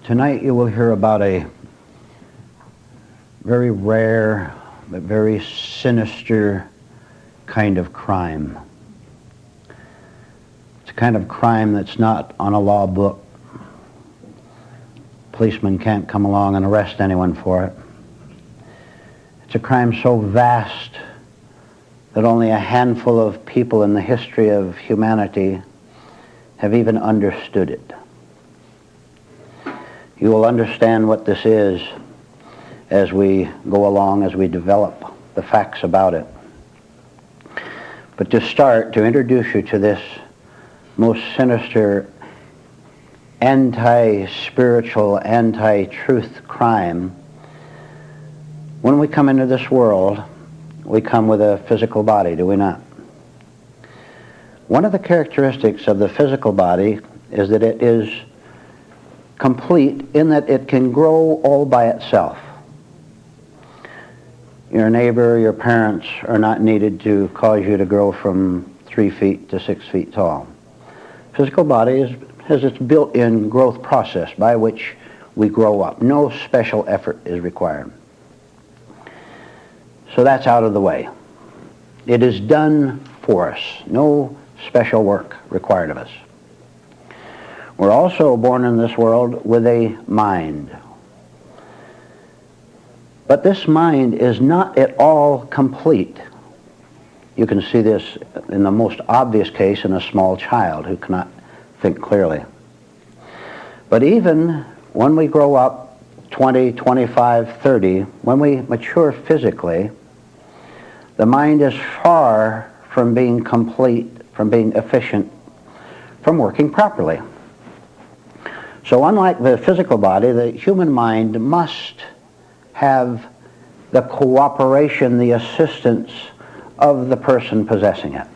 Tonight you will hear about a very rare but very sinister kind of crime. It's a kind of crime that's not on a law book. Policemen can't come along and arrest anyone for it. It's a crime so vast that only a handful of people in the history of humanity have even understood it. You will understand what this is as we go along, as we develop the facts about it. But to start, to introduce you to this most sinister, anti-spiritual, anti-truth crime, when we come into this world, we come with a physical body, do we not? One of the characteristics of the physical body is that it is complete in that it can grow all by itself. Your neighbor, your parents are not needed to cause you to grow from 3 feet to 6 feet tall. Physical body has its built-in growth process by which we grow up. No special effort is required. So that's out of the way. It is done for us. No special work required of us. We're also born in this world with a mind. But this mind is not at all complete. You can see this in the most obvious case in a small child who cannot think clearly. But even when we grow up 20, 25, 30, when we mature physically, the mind is far from being complete, from being efficient, from working properly. So unlike the physical body, the human mind must have the cooperation, the assistance of the person possessing it.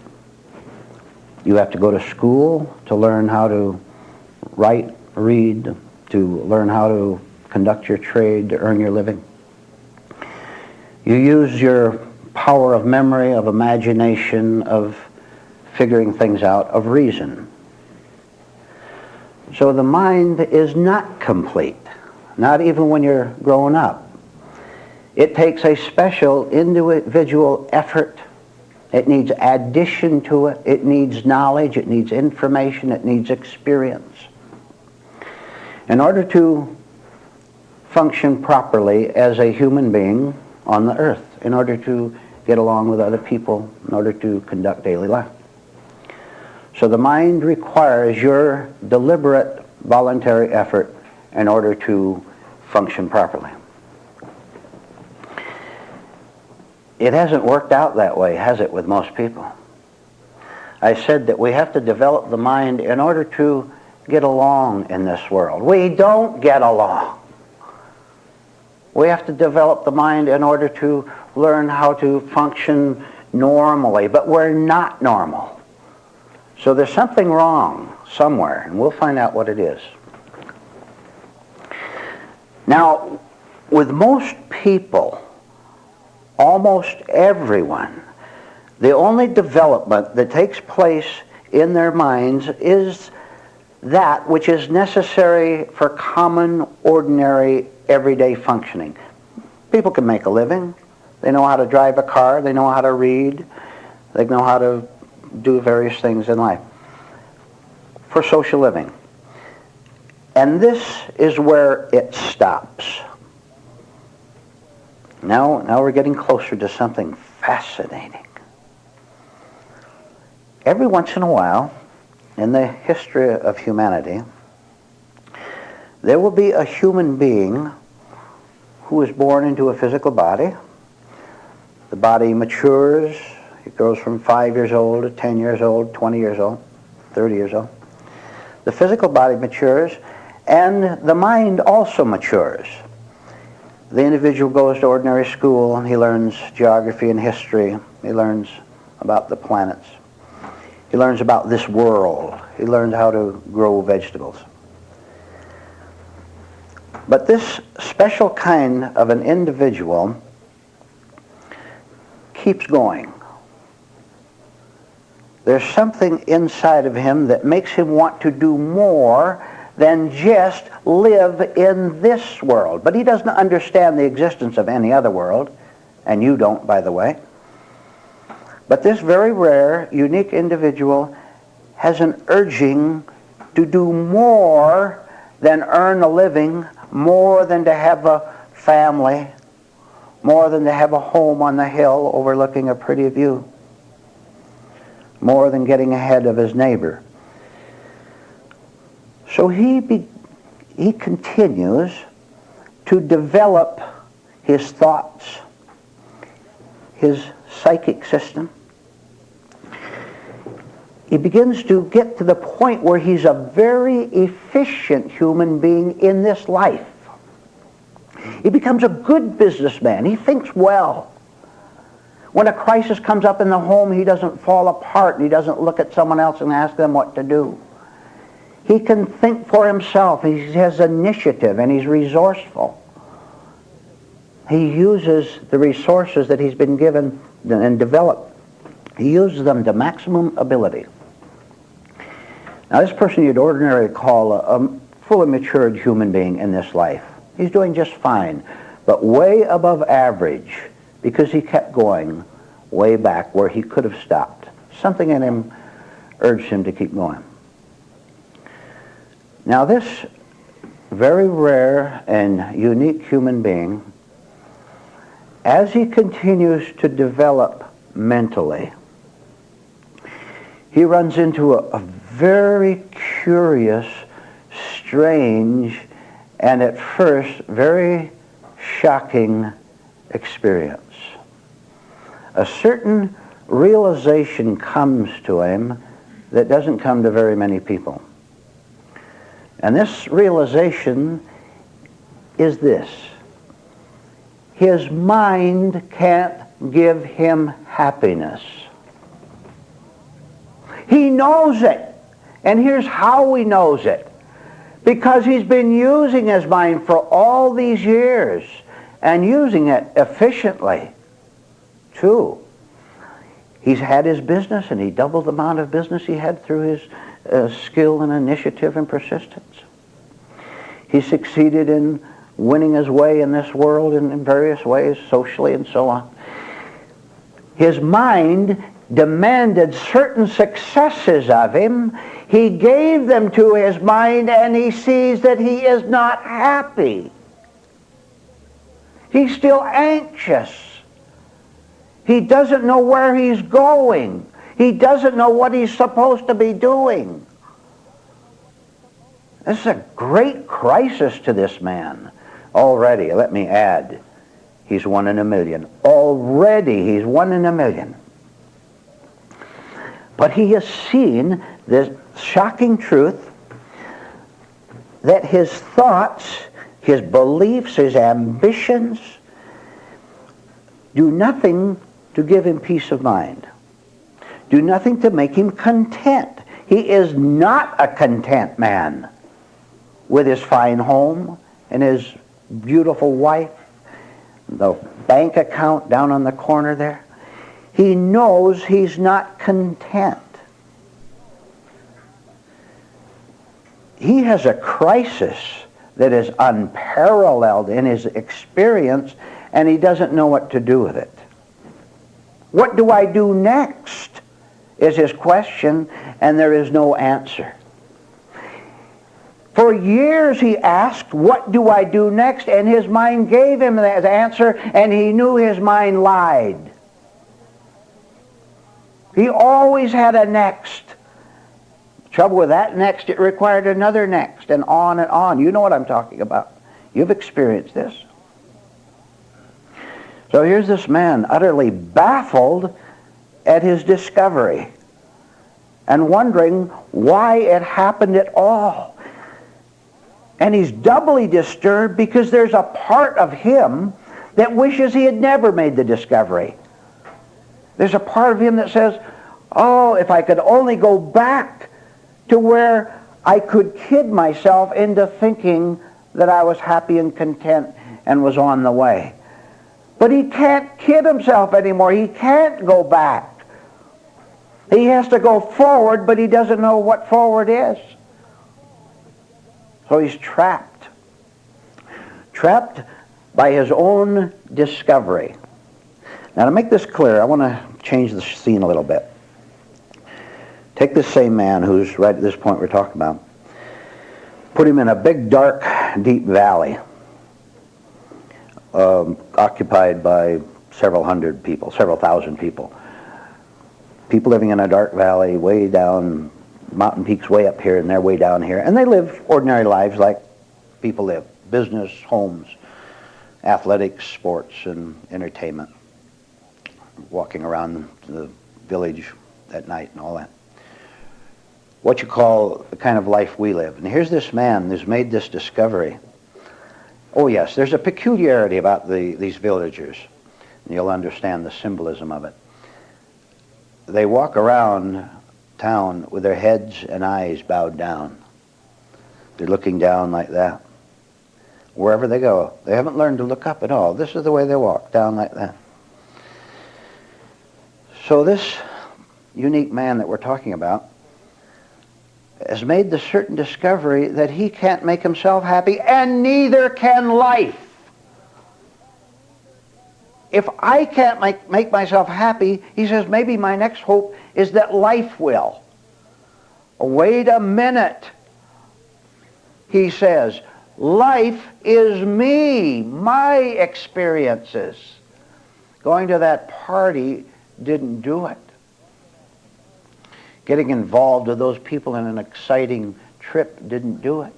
You have to go to school to learn how to write, read, to learn how to conduct your trade, to earn your living. You use your power of memory, of imagination, of figuring things out, of reason. So the mind is not complete, not even when you're growing up. It takes a special individual effort. It needs addition to it. It needs knowledge. It needs information. It needs experience. In order to function properly as a human being on the earth, in order to get along with other people, in order to conduct daily life. So the mind requires your deliberate, voluntary effort in order to function properly. It hasn't worked out that way, has it, with most people? I said that we have to develop the mind in order to get along in this world. We don't get along. We have to develop the mind in order to learn how to function normally, but we're not normal. So there's something wrong somewhere, and we'll find out what it is. Now, with most people, almost everyone, the only development that takes place in their minds is that which is necessary for common, ordinary, everyday functioning. People can make a living. They know how to drive a car. They know how to read. They know how to do various things in life for social living. And this is where it stops. Now we're getting closer to something fascinating. Every once in a while, in the history of humanity, there will be a human being who is born into a physical body. The body matures. It goes from 5 years old to 10 years old, 20 years old, 30 years old. The physical body matures, and the mind also matures. The individual goes to ordinary school, and he learns geography and history. He learns about the planets. He learns about this world. He learns how to grow vegetables. But this special kind of an individual keeps going. There's something inside of him that makes him want to do more than just live in this world. But he doesn't understand the existence of any other world, and you don't, by the way. But this very rare, unique individual has an urging to do more than earn a living, more than to have a family, more than to have a home on the hill overlooking a pretty view, more than getting ahead of his neighbor. So he continues to develop his thoughts, his psychic system. He begins to get to the point where he's a very efficient human being in this life. He becomes a good businessman. He thinks well. When a crisis comes up in the home, he doesn't fall apart, and he doesn't look at someone else and ask them what to do. He can think for himself. He has initiative, and he's resourceful. He uses the resources that he's been given and developed. He uses them to maximum ability. Now, this person you'd ordinarily call a fully matured human being in this life. He's doing just fine, but way above average because he kept going way back where he could have stopped. Something in him urged him to keep going. Now, this very rare and unique human being, as he continues to develop mentally, he runs into a very curious, strange, and at first very shocking experience. A certain realization comes to him that doesn't come to very many people. And this realization is this: his mind can't give him happiness. He knows it. And here's how he knows it. Because he's been using his mind for all these years, and using it efficiently, too. He's had his business, and he doubled the amount of business he had through his skill and initiative and persistence. He succeeded in winning his way in this world in various ways, socially and so on. His mind demanded certain successes of him. He gave them to his mind, and he sees that he is not happy. He's still anxious. He doesn't know where he's going. He doesn't know what he's supposed to be doing. This is a great crisis to this man. Already, let me add, he's 1 in a million. Already he's 1 in a million. But he has seen this shocking truth that his thoughts, his beliefs, his ambitions do nothing to give him peace of mind. Do nothing to make him content. He is not a content man with his fine home and his beautiful wife, the bank account down on the corner there. He knows he's not content. He has a crisis that is unparalleled in his experience, and he doesn't know what to do with it. What do I do next is his question, and there is no answer. For years he asked, what do I do next? And his mind gave him that answer, and he knew his mind lied. He always had a next. Trouble with that next, it required another next, and on and on. You know what I'm talking about. You've experienced this. So here's this man utterly baffled at his discovery and wondering why it happened at all. And he's doubly disturbed because there's a part of him that wishes he had never made the discovery. There's a part of him that says, oh, if I could only go back to where I could kid myself into thinking that I was happy and content and was on the way. But he can't kid himself anymore. He can't go back. He has to go forward, but he doesn't know what forward is. So he's trapped. Trapped by his own discovery. Now, to make this clear, I want to change the scene a little bit. Take this same man who's right at this point we're talking about. Put him in a big, dark, deep valley, occupied by several hundred people, several thousand people. People living in a dark valley way down, mountain peaks way up here, and they're way down here. And they live ordinary lives like people live. Business, homes, athletics, sports, and entertainment. Walking around the village at night and all that. What you call the kind of life we live. And here's this man who's made this discovery. Oh yes, there's a peculiarity about these villagers. And you'll understand the symbolism of it. They walk around town with their heads and eyes bowed down. They're looking down like that. Wherever they go, they haven't learned to look up at all. This is the way they walk, down like that. So this unique man that we're talking about has made the certain discovery that he can't make himself happy, and neither can life. If I can't make myself happy, he says, maybe my next hope is that life will. Wait a minute, he says. Life is me, my experiences. Going to that party didn't do it. Getting involved with those people in an exciting trip didn't do it.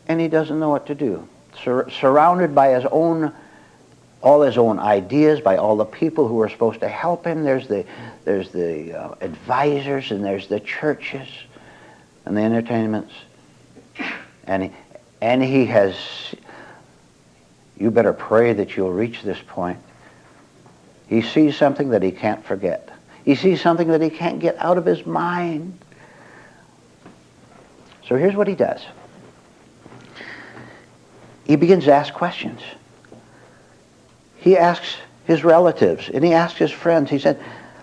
And he doesn't know what to do. Surrounded by all his own ideas, by all the people who are supposed to help him. There's the advisors, and there's the churches and the entertainments. And he has, you better pray that you'll reach this point. He sees something that he can't forget. He sees something that he can't get out of his mind. So here's what he does. He begins to ask questions. He asks his relatives, and he asks his friends. He said,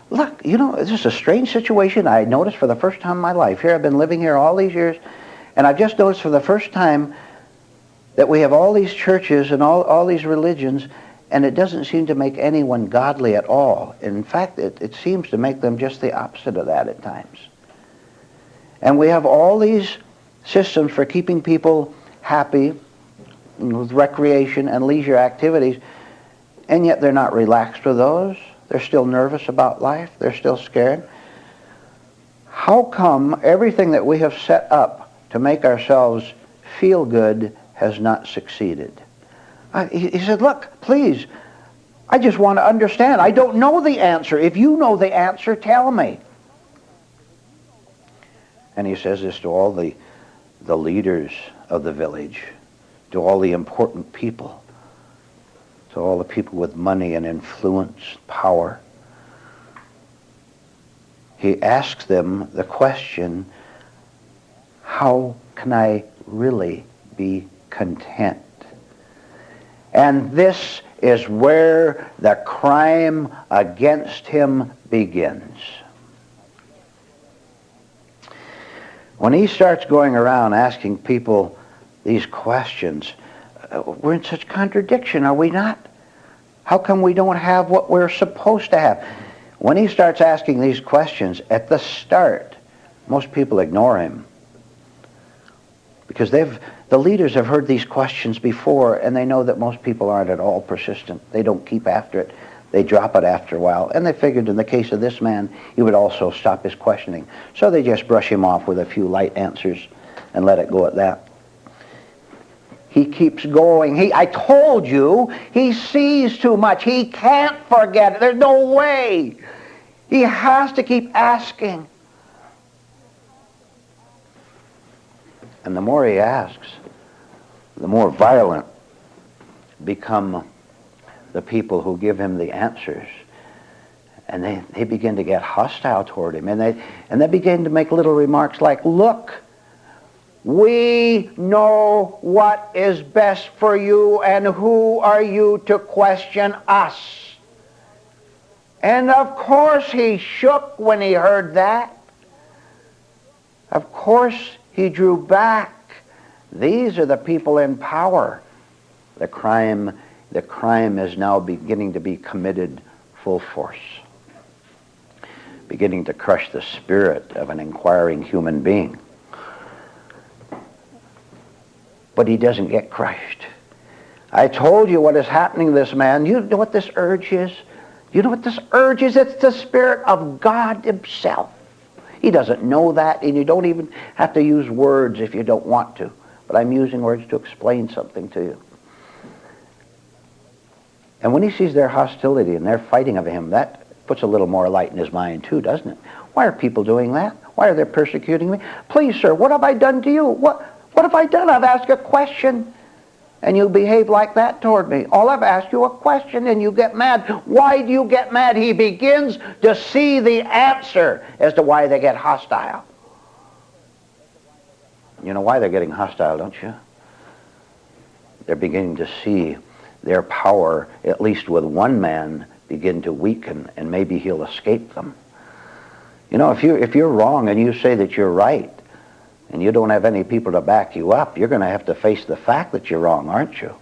look, this is a strange situation I noticed for the first time in my life. Here, I've been living here all these years, and I've just noticed for the first time that we have all these churches and all these religions, and it doesn't seem to make anyone godly at all. In fact, it seems to make them just the opposite of that at times. And we have all these systems for keeping people happy with recreation and leisure activities, and yet they're not relaxed with those. They're still nervous about life. They're still scared. How come everything that we have set up to make ourselves feel good has not succeeded? He said, look, please, I just want to understand. I don't know the answer. If you know the answer, tell me. And he says this to all the leaders of the village, to all the important people, to all the people with money and influence, power. He asks them the question, how can I really be content? And this is where the crime against him begins. When he starts going around asking people these questions, we're in such contradiction, are we not? How come we don't have what we're supposed to have? When he starts asking these questions, at the start, most people ignore him. Because the leaders have heard these questions before, and they know that most people aren't at all persistent. They don't keep after it. They drop it after a while. And they figured in the case of this man, he would also stop his questioning. So they just brush him off with a few light answers and let it go at that. He keeps going. I told you, he sees too much. He can't forget it. There's no way. He has to keep asking. And the more he asks, the more violent become the people who give him the answers. And they begin to get hostile toward him. And they begin to make little remarks like, look, we know what is best for you, and who are you to question us? And of course he shook when he heard that. Of course He drew back. These are the people in power. The crime is now beginning to be committed full force, beginning to crush the spirit of an inquiring human being. But he doesn't get crushed. I told you what is happening to this man. You know what this urge is? You know what this urge is? It's the Spirit of God himself. He doesn't know that, and you don't even have to use words if you don't want to. But I'm using words to explain something to you. And when he sees their hostility and their fighting of him, that puts a little more light in his mind too, doesn't it? Why are people doing that? Why are they persecuting me? Please, sir, what have I done to you? What have I done? I've asked a question, and you behave like that toward me. All I've asked you a question, and you get mad. Why do you get mad? He begins to see the answer as to why they get hostile. You know why they're getting hostile, don't you? They're beginning to see their power, at least with one man, begin to weaken, and maybe he'll escape them. You know, if you're wrong and you say that you're right, and you don't have any people to back you up, you're going to have to face the fact that you're wrong, aren't you?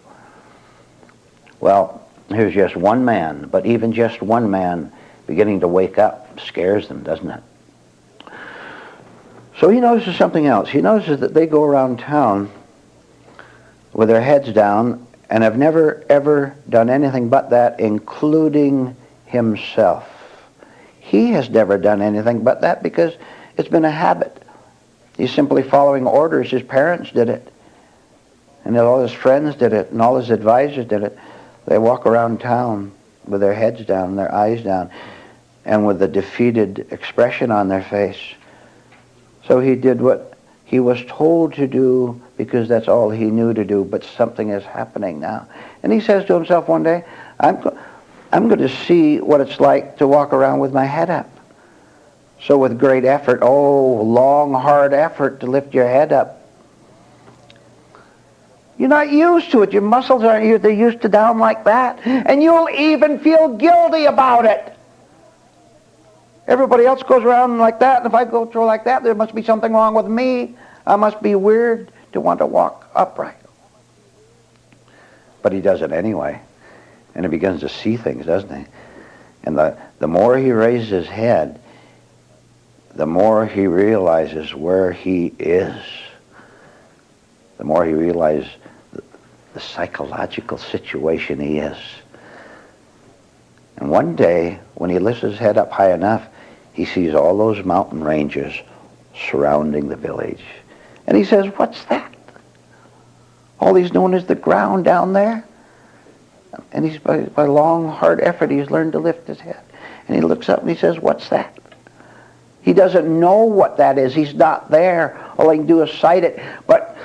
Well, here's just one man, but even just one man beginning to wake up scares them, doesn't it? So he notices something else. He notices that they go around town with their heads down and have never, ever done anything but that, including himself. He has never done anything but that because it's been a habit. He's simply following orders. His parents did it. And all his friends did it. And all his advisors did it. They walk around town with their heads down, their eyes down, and with a defeated expression on their face. So he did what he was told to do because that's all he knew to do, but something is happening now. And he says to himself one day, I'm going to see what it's like to walk around with my head up. So with great effort, long, hard effort to lift your head up. You're not used to it. Your muscles aren't, they're used to down like that. And you'll even feel guilty about it. Everybody else goes around like that, and if I go through like that, there must be something wrong with me. I must be weird to want to walk upright. But he does it anyway. And he begins to see things, doesn't he? And the more he raises his head, the more he realizes where he is. The more he realizes the psychological situation he is. And one day, when he lifts his head up high enough, he sees all those mountain ranges surrounding the village. And he says, what's that? All he's known is the ground down there. And he's by long, hard effort, he's learned to lift his head. And he looks up and he says, what's that? He doesn't know what that is. He's not there. All he can do is sight it. But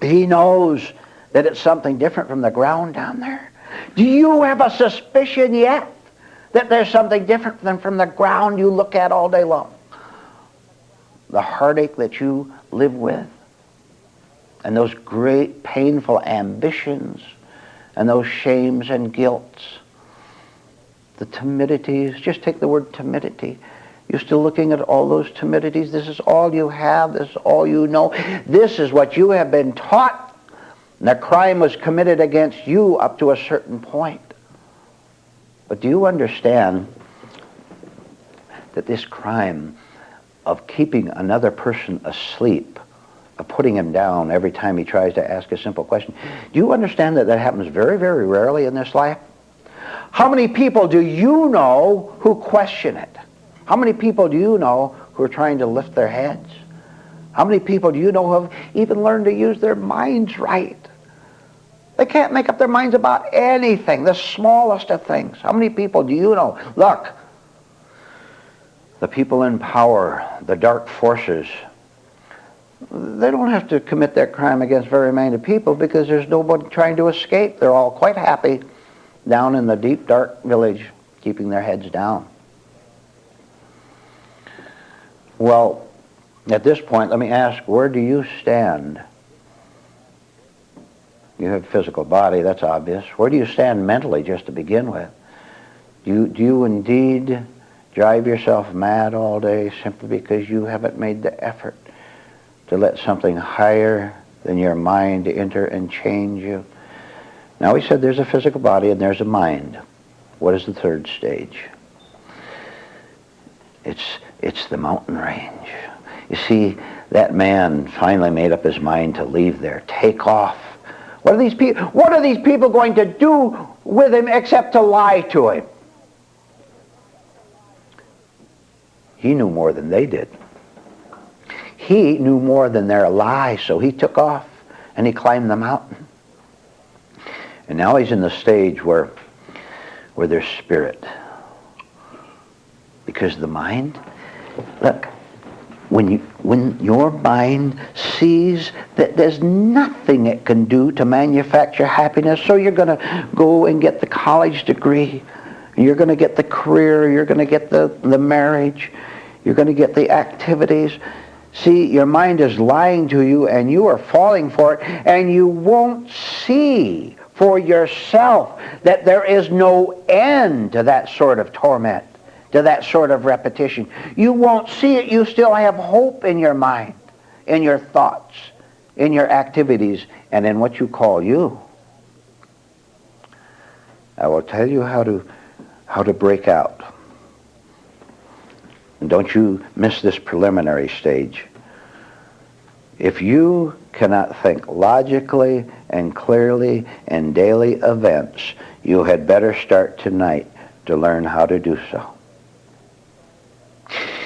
he knows that it's something different from the ground down there. Do you have a suspicion yet that there's something different than from the ground you look at all day long? The heartache that you live with, and those great painful ambitions, and those shames and guilts, the timidities. Just take the word timidity. You're still looking at all those timidities. This is all you have. This is all you know. This is what you have been taught. And the crime was committed against you up to a certain point. But do you understand that this crime of keeping another person asleep, of putting him down every time he tries to ask a simple question, do you understand that that happens very, very rarely in this life? How many people do you know who question it? How many people do you know who are trying to lift their heads? How many people do you know who have even learned to use their minds right? They can't make up their minds about anything, the smallest of things. How many people do you know? Look, the people in power, the dark forces, they don't have to commit their crime against very many people because there's nobody trying to escape. They're all quite happy down in the deep, dark village, keeping their heads down. Well, at this point, let me ask, where do you stand? You have a physical body, that's obvious. Where do you stand mentally, just to begin with? Do you indeed drive yourself mad all day simply because you haven't made the effort to let something higher than your mind enter and change you? Now we said there's a physical body and there's a mind. What is the third stage? It's the mountain range. You see, that man finally made up his mind to leave there, take off. What are these people going to do with him except to lie to him? He knew more than they did. He knew more than their lies, so he took off and he climbed the mountain. And now he's in the stage where there's spirit. Because the mind, look, when your mind sees that there's nothing it can do to manufacture happiness, so you're going to go and get the college degree, you're going to get the career, you're going to get the marriage, you're going to get the activities. See, your mind is lying to you and you are falling for it, and you won't see for yourself that there is no end to that sort of torment, to that sort of repetition. You won't see it. You still have hope in your mind, in your thoughts, in your activities, and in what you call you. I will tell you how to break out. And don't you miss this preliminary stage. If you cannot think logically and clearly in daily events, you had better start tonight to learn how to do so.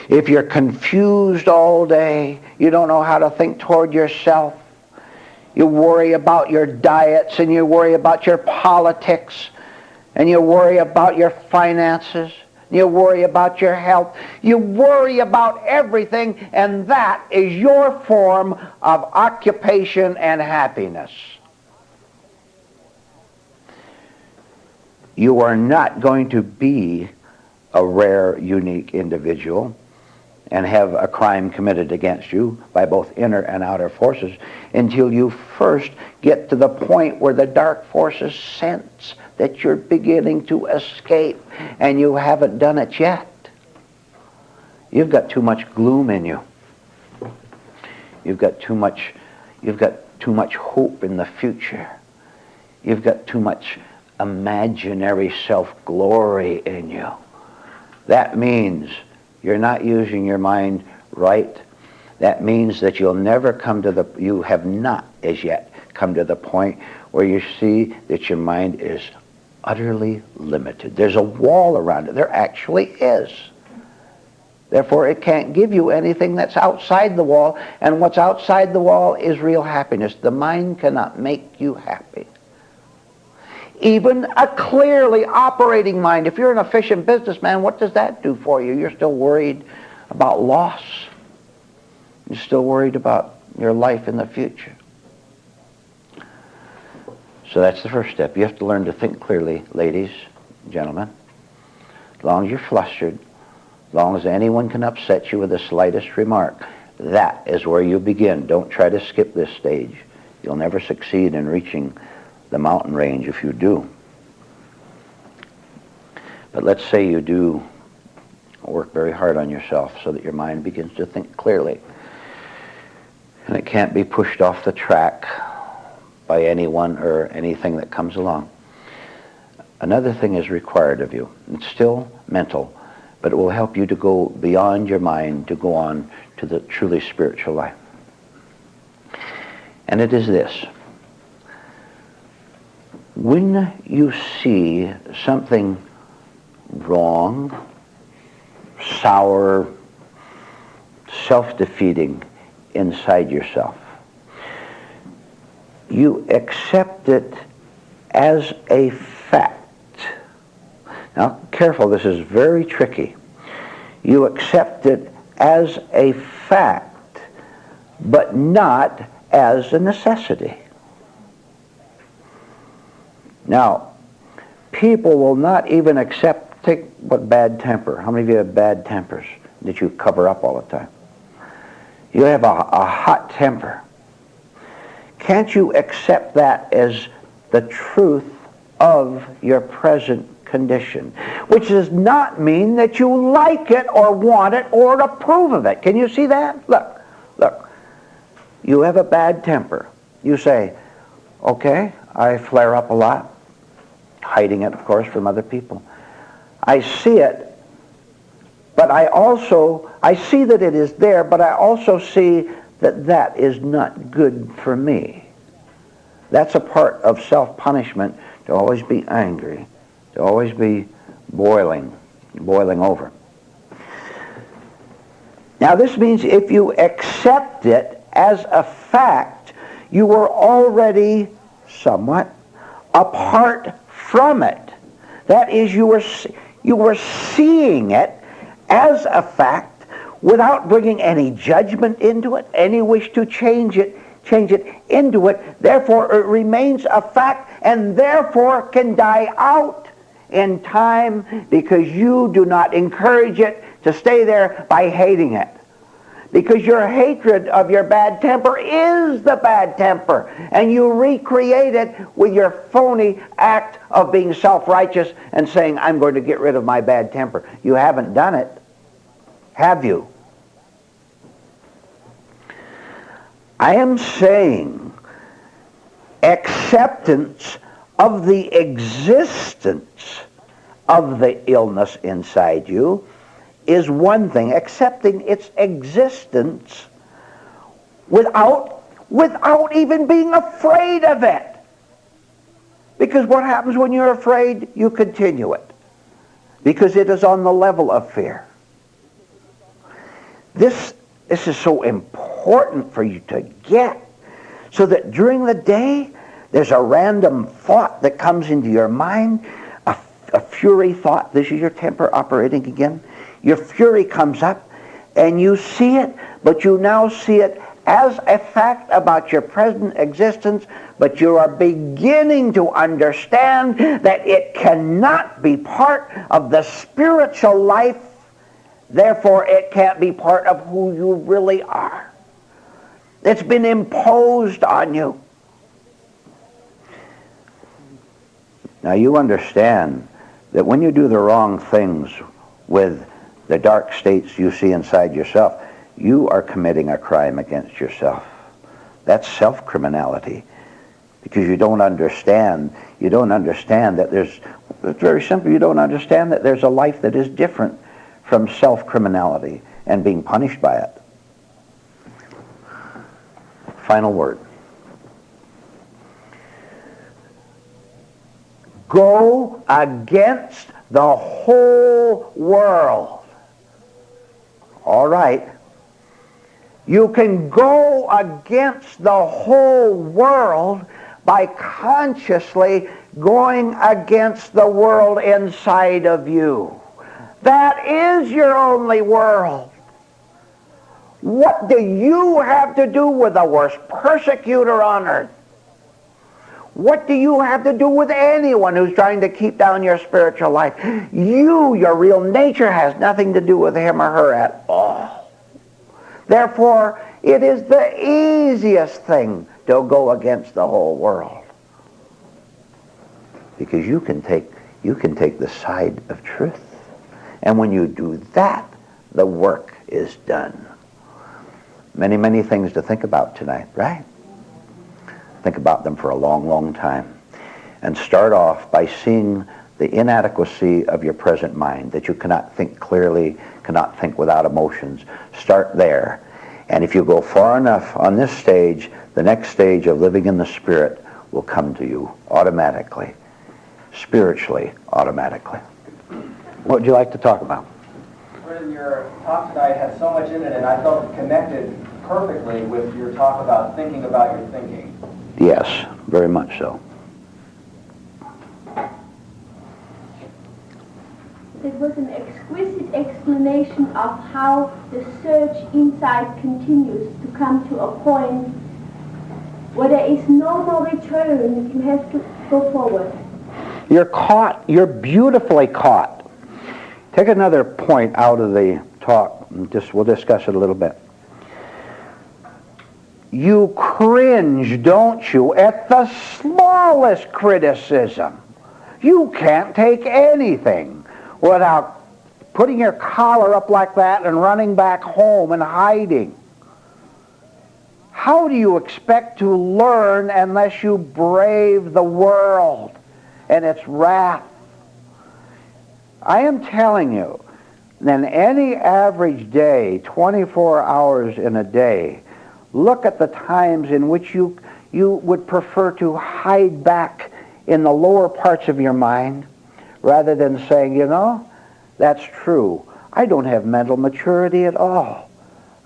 If you're confused all day, you don't know how to think toward yourself, you worry about your diets and you worry about your politics and you worry about your finances, you worry about your health, you worry about everything, and that is your form of occupation and happiness. You are not going to be a rare, unique individual and have a crime committed against you by both inner and outer forces until you first get to the point where the dark forces sense that you're beginning to escape, and you haven't done it yet. You've got too much gloom in you. You've got too much hope in the future. You've got too much imaginary self-glory in you. That means you're not using your mind right. That means that you have not as yet come to the point where you see that your mind is utterly limited. There's a wall around it. There actually is. Therefore, it can't give you anything that's outside the wall, and what's outside the wall is real happiness. The mind cannot make you happy. Even a clearly operating mind. If you're an efficient businessman, what does that do for you? You're still worried about loss. You're still worried about your life in the future. So that's the first step. You have to learn to think clearly, ladies, gentlemen. As long as you're flustered, as long as anyone can upset you with the slightest remark, that is where you begin. Don't try to skip this stage. You'll never succeed in reaching the mountain range if you do. But let's say you do work very hard on yourself so that your mind begins to think clearly. And it can't be pushed off the track by anyone or anything that comes along. Another thing is required of you. It's still mental, but it will help you to go beyond your mind to go on to the truly spiritual life. And it is this. When you see something wrong, sour, self-defeating inside yourself, you accept it as a fact. Now, careful, this is very tricky. You accept it as a fact, but not as a necessity. Now, people will not even take what bad temper. How many of you have bad tempers that you cover up all the time? You have a hot temper. Can't you accept that as the truth of your present condition? Which does not mean that you like it or want it or approve of it. Can you see that? Look. You have a bad temper. You say, okay, I flare up a lot, hiding it, of course, from other people. I see it, but I see that it is there, but I also see that that is not good for me. That's a part of self-punishment, to always be angry, to always be boiling over. Now this means if you accept it as a fact, you were already somewhat apart from it. That is, you were seeing it as a fact without bringing any judgment into it, any wish to change it into it. Therefore, it remains a fact and therefore can die out in time, because you do not encourage it to stay there by hating it. Because your hatred of your bad temper is the bad temper, and you recreate it with your phony act of being self-righteous and saying, I'm going to get rid of my bad temper. You haven't done it, have you? I am saying acceptance of the existence of the illness inside you is one thing. Accepting its existence without even being afraid of it. Because what happens when you're afraid? You continue it. Because it is on the level of fear. This is so important for you to get, so that during the day there's a random thought that comes into your mind, a fury thought. This is your temper operating again. Your fury comes up and you see it, but you now see it as a fact about your present existence, but you are beginning to understand that it cannot be part of the spiritual life. Therefore, it can't be part of who you really are. It's been imposed on you. Now, you understand that when you do the wrong things with the dark states you see inside yourself, you are committing a crime against yourself. That's self-criminality. Because you don't understand that it's very simple, you don't understand that there's a life that is different from self-criminality and being punished by it. Final word. Go against the whole world. All right. You can go against the whole world by consciously going against the world inside of you. That is your only world. What do you have to do with the worst persecutor on earth? What do you have to do with anyone who's trying to keep down your spiritual life? Your real nature, has nothing to do with him or her at all. Therefore, it is the easiest thing to go against the whole world. Because you can take the side of truth. And when you do that, the work is done. Many, many things to think about tonight, right? Think about them for a long, long time. And start off by seeing the inadequacy of your present mind, that you cannot think clearly, cannot think without emotions. Start there. And if you go far enough on this stage, the next stage of living in the Spirit will come to you automatically, spiritually, automatically. What would you like to talk about? Vernon, your talk tonight had so much in it, and I felt it connected perfectly with your talk about thinking about your thinking. Yes, very much so. It was an exquisite explanation of how the search inside continues to come to a point where there is no more return. You have to go forward. You're caught. You're beautifully caught. Take another point out of the talk, and we'll discuss it a little bit. You cringe, don't you, at the smallest criticism. You can't take anything without putting your collar up like that and running back home and hiding. How do you expect to learn unless you brave the world and its wrath? I am telling you, in any average day, 24 hours in a day, look at the times in which you would prefer to hide back in the lower parts of your mind rather than saying, you know, that's true. I don't have mental maturity at all.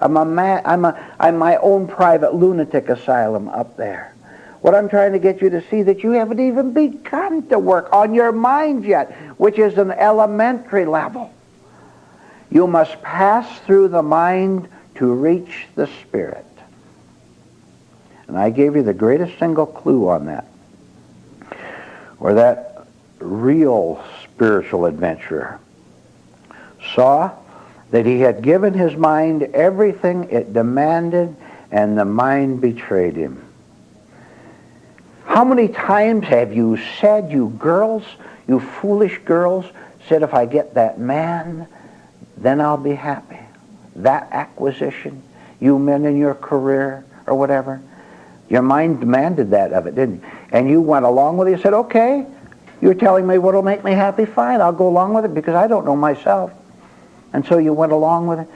I'm my own private lunatic asylum up there. What I'm trying to get you to see that you haven't even begun to work on your mind yet, which is an elementary level. You must pass through the mind to reach the spirit. And I gave you the greatest single clue on that. Where that real spiritual adventurer saw that he had given his mind everything it demanded, and the mind betrayed him. How many times have you said, you girls, you foolish girls, said, if I get that man, then I'll be happy. That acquisition, you men in your career or whatever, your mind demanded that of it, didn't you? And you went along with it. You said, okay, you're telling me what'll make me happy, fine, I'll go along with it because I don't know myself. And so you went along with it.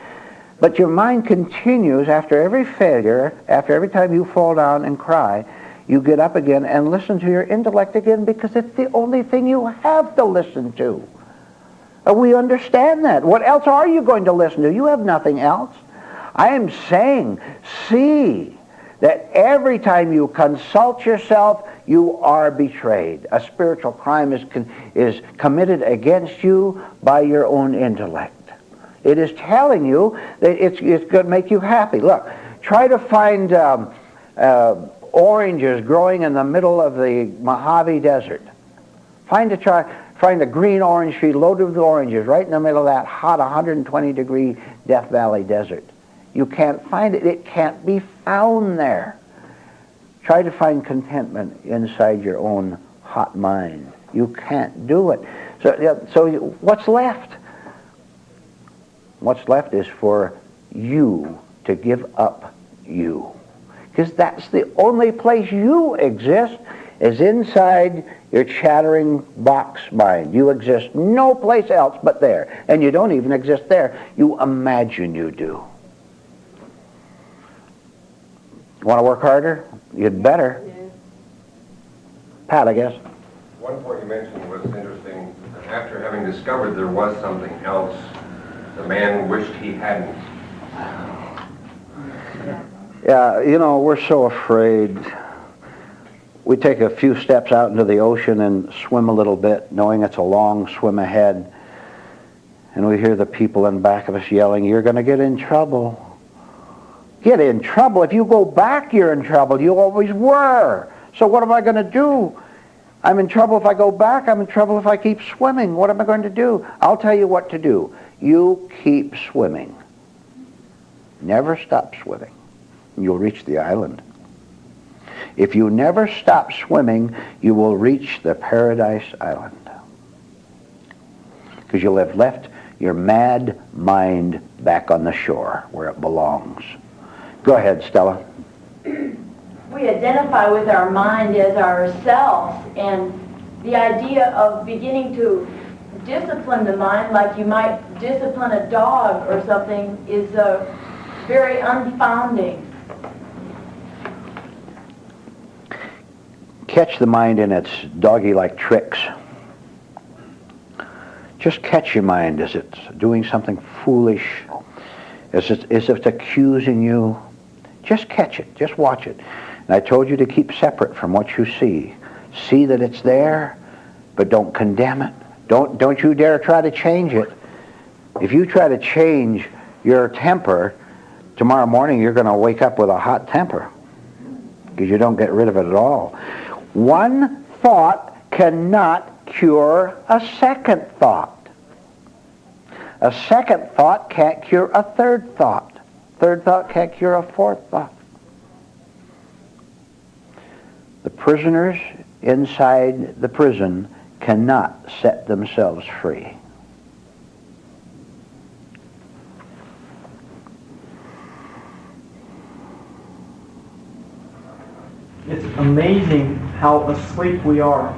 But your mind continues after every failure, after every time you fall down and cry, you get up again and listen to your intellect again because it's the only thing you have to listen to. We understand that. What else are you going to listen to? You have nothing else. I am saying, see that every time you consult yourself, you are betrayed. A spiritual crime is committed against you by your own intellect. It is telling you that it's going to make you happy. Look, try to find oranges growing in the middle of the Mojave Desert. Find a green orange tree loaded with oranges right in the middle of that hot 120-degree Death Valley desert. You can't find it. It can't be found there. Try to find contentment inside your own hot mind. You can't do it. So what's left? What's left is for you to give up you. Because that's the only place you exist, is inside your chattering box mind. You exist no place else but there. And you don't even exist there. You imagine you do. Want to work harder? You'd better. Pat, I guess. One point you mentioned was interesting. After having discovered there was something else, the man wished he hadn't. Yeah, you know, we're so afraid. We take a few steps out into the ocean and swim a little bit, knowing it's a long swim ahead. And we hear the people in back of us yelling, you're going to get in trouble. Get in trouble? If you go back, you're in trouble. You always were. So what am I going to do? I'm in trouble if I go back. I'm in trouble if I keep swimming. What am I going to do? I'll tell you what to do. You keep swimming. Never stop swimming. You'll reach the island. If you never stop swimming, you will reach the paradise island. Because you'll have left your mad mind back on the shore where it belongs. Go ahead, Stella. We identify with our mind as ourselves, and the idea of beginning to discipline the mind like you might discipline a dog or something is very unfounding. Catch the mind in its doggy-like tricks. Just catch your mind as it's doing something foolish, as it's accusing you. Just catch it. Just watch it. And I told you to keep separate from what you see. See that it's there, but don't condemn it. Don't you dare try to change it. If you try to change your temper, tomorrow morning you're going to wake up with a hot temper because you don't get rid of it at all. One thought cannot cure a second thought. A second thought can't cure a third thought. Third thought can't cure a fourth thought. The prisoners inside the prison cannot set themselves free. It's amazing how asleep we are.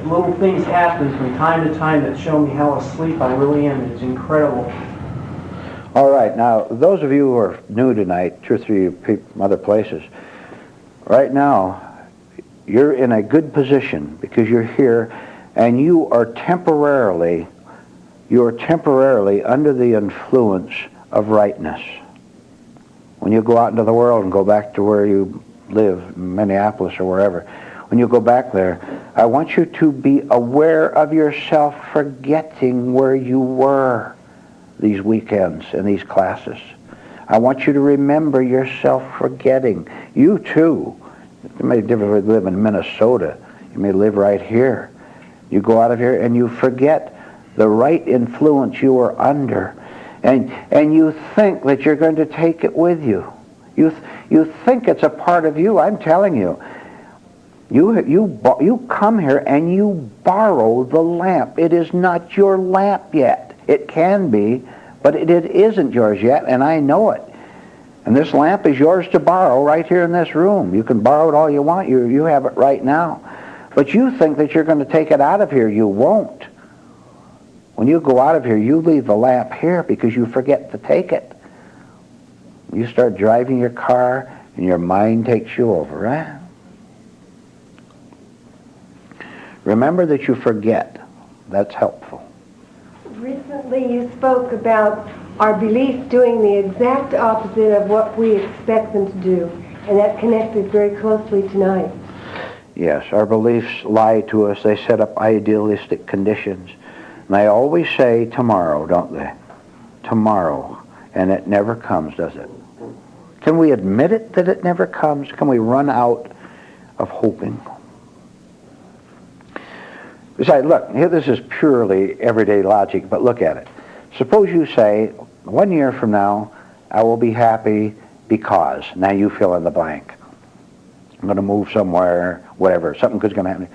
Little things happen from time to time that show me how asleep I really am. It's incredible. All right, now, those of you who are new tonight, 2 or 3 from other places, right now, you're in a good position because you're here and you are temporarily under the influence of rightness. When you go out into the world and go back to where you live, Minneapolis or wherever, when you go back there, I want you to be aware of yourself forgetting where you were these weekends in these classes. I want you to remember yourself forgetting. You too. It may differ if you live in Minnesota. You may live right here. You go out of here and you forget the right influence you are under. And you think that you're going to take it with you. You think it's a part of you. I'm telling you. You come here and you borrow the lamp. It is not your lamp yet. It can be, but it isn't yours yet, and I know it. And this lamp is yours to borrow right here in this room. You can borrow it all you want. You have it right now. But you think that you're going to take it out of here. You won't. When you go out of here, you leave the lamp here because you forget to take it. You start driving your car and your mind takes you over, right? Remember that you forget. That's helpful. Recently you spoke about our beliefs doing the exact opposite of what we expect them to do, and that connected very closely tonight. Yes, our beliefs lie to us. They set up idealistic conditions. And they always say tomorrow, don't they? Tomorrow. And it never comes, does it? Can we admit it that it never comes? Can we run out of hoping? Besides, look, here this is purely everyday logic, but look at it. Suppose you say, 1 year from now, I will be happy because. Now you fill in the blank. I'm going to move somewhere, whatever. Something good's going to happen.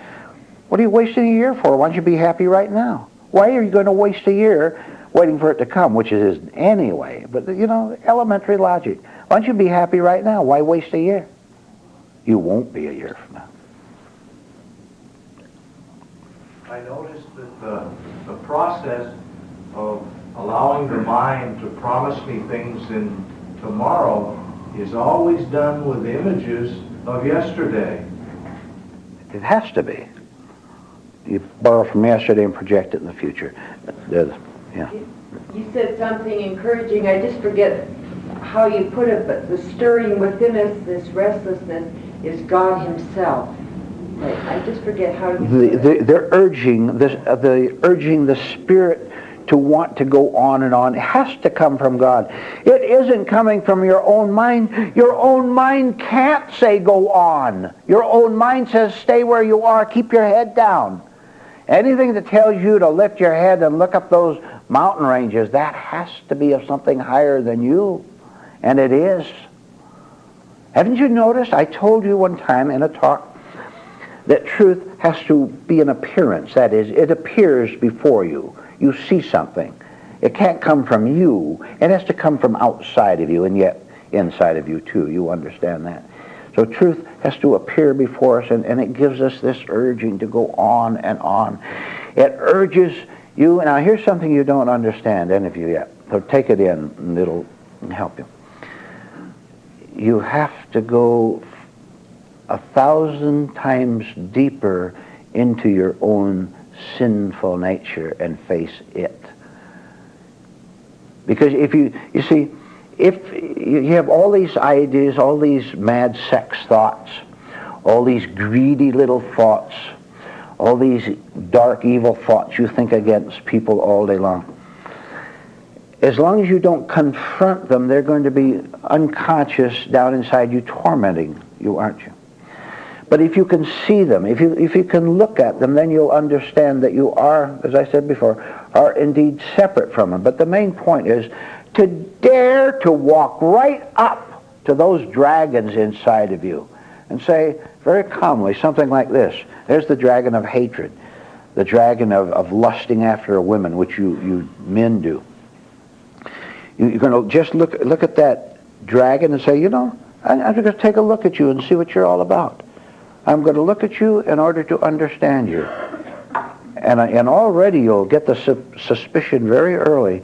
What are you wasting a year for? Why don't you be happy right now? Why are you going to waste a year waiting for it to come, which it isn't anyway? But, elementary logic. Why don't you be happy right now? Why waste a year? You won't be a year from now. I noticed that the process of allowing the mind to promise me things in tomorrow is always done with images of yesterday. It has to be. You borrow from yesterday and project it in the future. Yeah. You said something encouraging. I just forget how you put it, but the stirring within us, this restlessness, is God Himself. I just forget how you put it. They're urging the Spirit to want to go on and on. It has to come from God. It isn't coming from your own mind. Your own mind can't say go on. Your own mind says stay where you are, keep your head down. Anything that tells you to lift your head and look up those mountain ranges, that has to be of something higher than you. And it is. Haven't you noticed? I told you one time in a talk that truth has to be an appearance. That is, it appears before you. You see something. It can't come from you. It has to come from outside of you, and yet inside of you too. You understand that? So truth has to appear before us, and it gives us this urging to go on and on. It urges you. Now here's something you don't understand, any of you yet. So take it in, and it'll help you. You have to go 1,000 times deeper into your own sinful nature and face it. Because if you have all these ideas, all these mad sex thoughts, all these greedy little thoughts, all these dark evil thoughts you think against people all day long, as long as you don't confront them, they're going to be unconscious down inside you, tormenting you, aren't you? But if you can see them, if you can look at them, then you'll understand that you are, as I said before, are indeed separate from them. But the main point is to dare to walk right up to those dragons inside of you and say very calmly something like this. There's the dragon of hatred, the dragon of lusting after a woman, which you men do. You're going to just look at that dragon and say, I'm going to take a look at you and see what you're all about. I'm going to look at you in order to understand you. And already you'll get the suspicion very early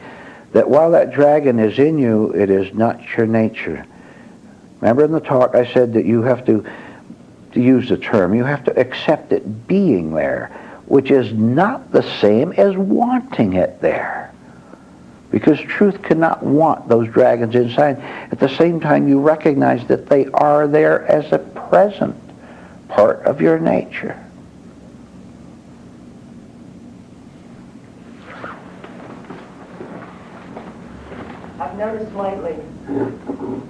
that while that dragon is in you, it is not your nature. Remember in the talk I said that you have to use the term, you have to accept it being there, which is not the same as wanting it there. Because truth cannot want those dragons inside. At the same time, you recognize that they are there as a present part of your nature. I've noticed lately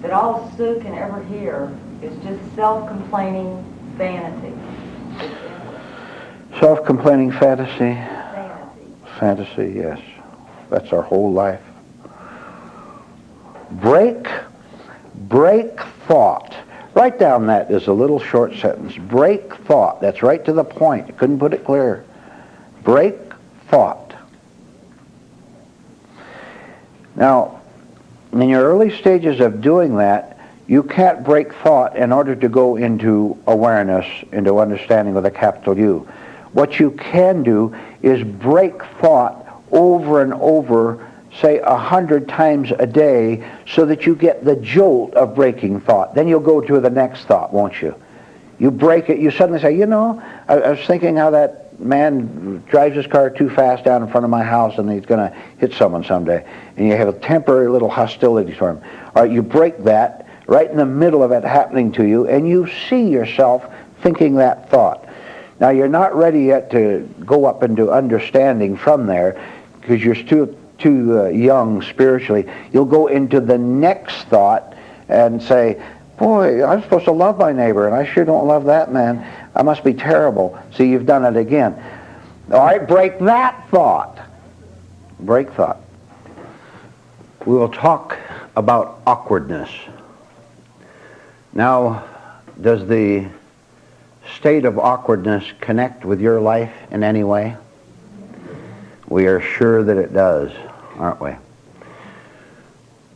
that all Sue can ever hear is just self-complaining vanity. Self-complaining fantasy. Vanity. Fantasy, yes. That's our whole life. Break thought. Write down that as a little short sentence. Break thought. That's right to the point. I couldn't put it clearer. Break thought. Now, in your early stages of doing that, you can't break thought in order to go into awareness, into understanding with a capital U. What you can do is break thought over and over, say 100 times a day, so that you get the jolt of breaking thought. Then you'll go to the next thought, won't you? You break it, you suddenly say, you know, I was thinking how that man drives his car too fast down in front of my house and he's going to hit someone someday. And you have a temporary little hostility for him. All right, you break that right in the middle of it happening to you, and you see yourself thinking that thought. Now, you're not ready yet to go up into understanding from there, because you're too young spiritually. You'll go into the next thought and say, boy, I'm supposed to love my neighbor, and I sure don't love that man. I must be terrible. See, you've done it again. All right, break that thought. Break thought. We will talk about awkwardness. Now, does the state of awkwardness connect with your life in any way? We are sure that it does, aren't we?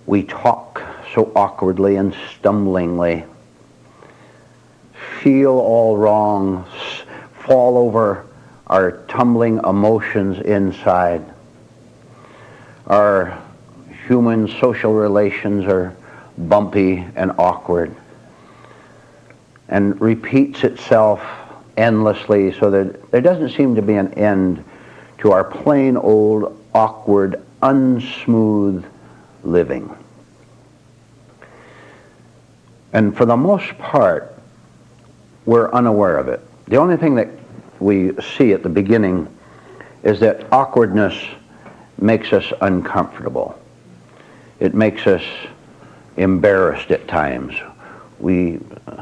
We talk so awkwardly and stumblingly, feel all wrong, fall over our tumbling emotions inside. Our human social relations are bumpy and awkward, and repeats itself endlessly, so that there doesn't seem to be an end to our plain old, awkward, unsmooth living. And for the most part, we're unaware of it. The only thing that we see at the beginning is that awkwardness makes us uncomfortable. It makes us embarrassed at times. We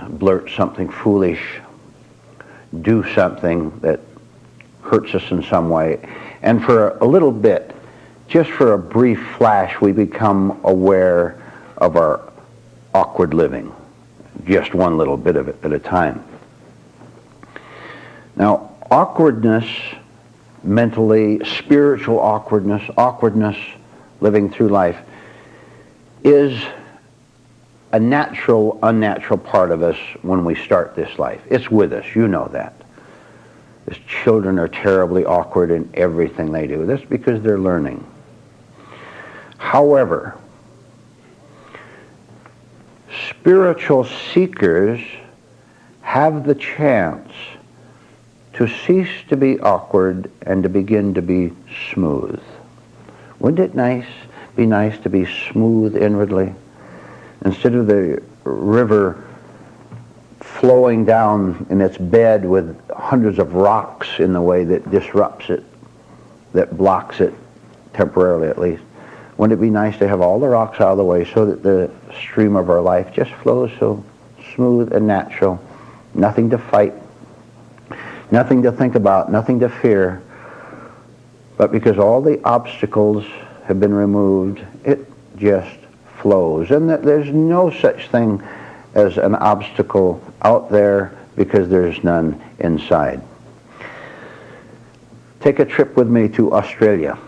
blurt something foolish, do something that hurts us in some way, and for a little bit, just for a brief flash, we become aware of our awkward living, just one little bit of it at a time. Now, awkwardness, mentally, spiritual awkwardness living through life, is a natural, unnatural part of us when we start this life. It's with us, you know that. As children are terribly awkward in everything they do. That's because they're learning. However, spiritual seekers have the chance to cease to be awkward and to begin to be smooth. Wouldn't it be nice to be smooth inwardly? Instead of the river flowing down in its bed with hundreds of rocks in the way that disrupts it, that blocks it, temporarily at least. Wouldn't it be nice to have all the rocks out of the way so that the stream of our life just flows so smooth and natural, nothing to fight, nothing to think about, nothing to fear, but because all the obstacles have been removed, it just flows. And that there's no such thing as an obstacle out there because there's none inside. Take a trip with me to Australia.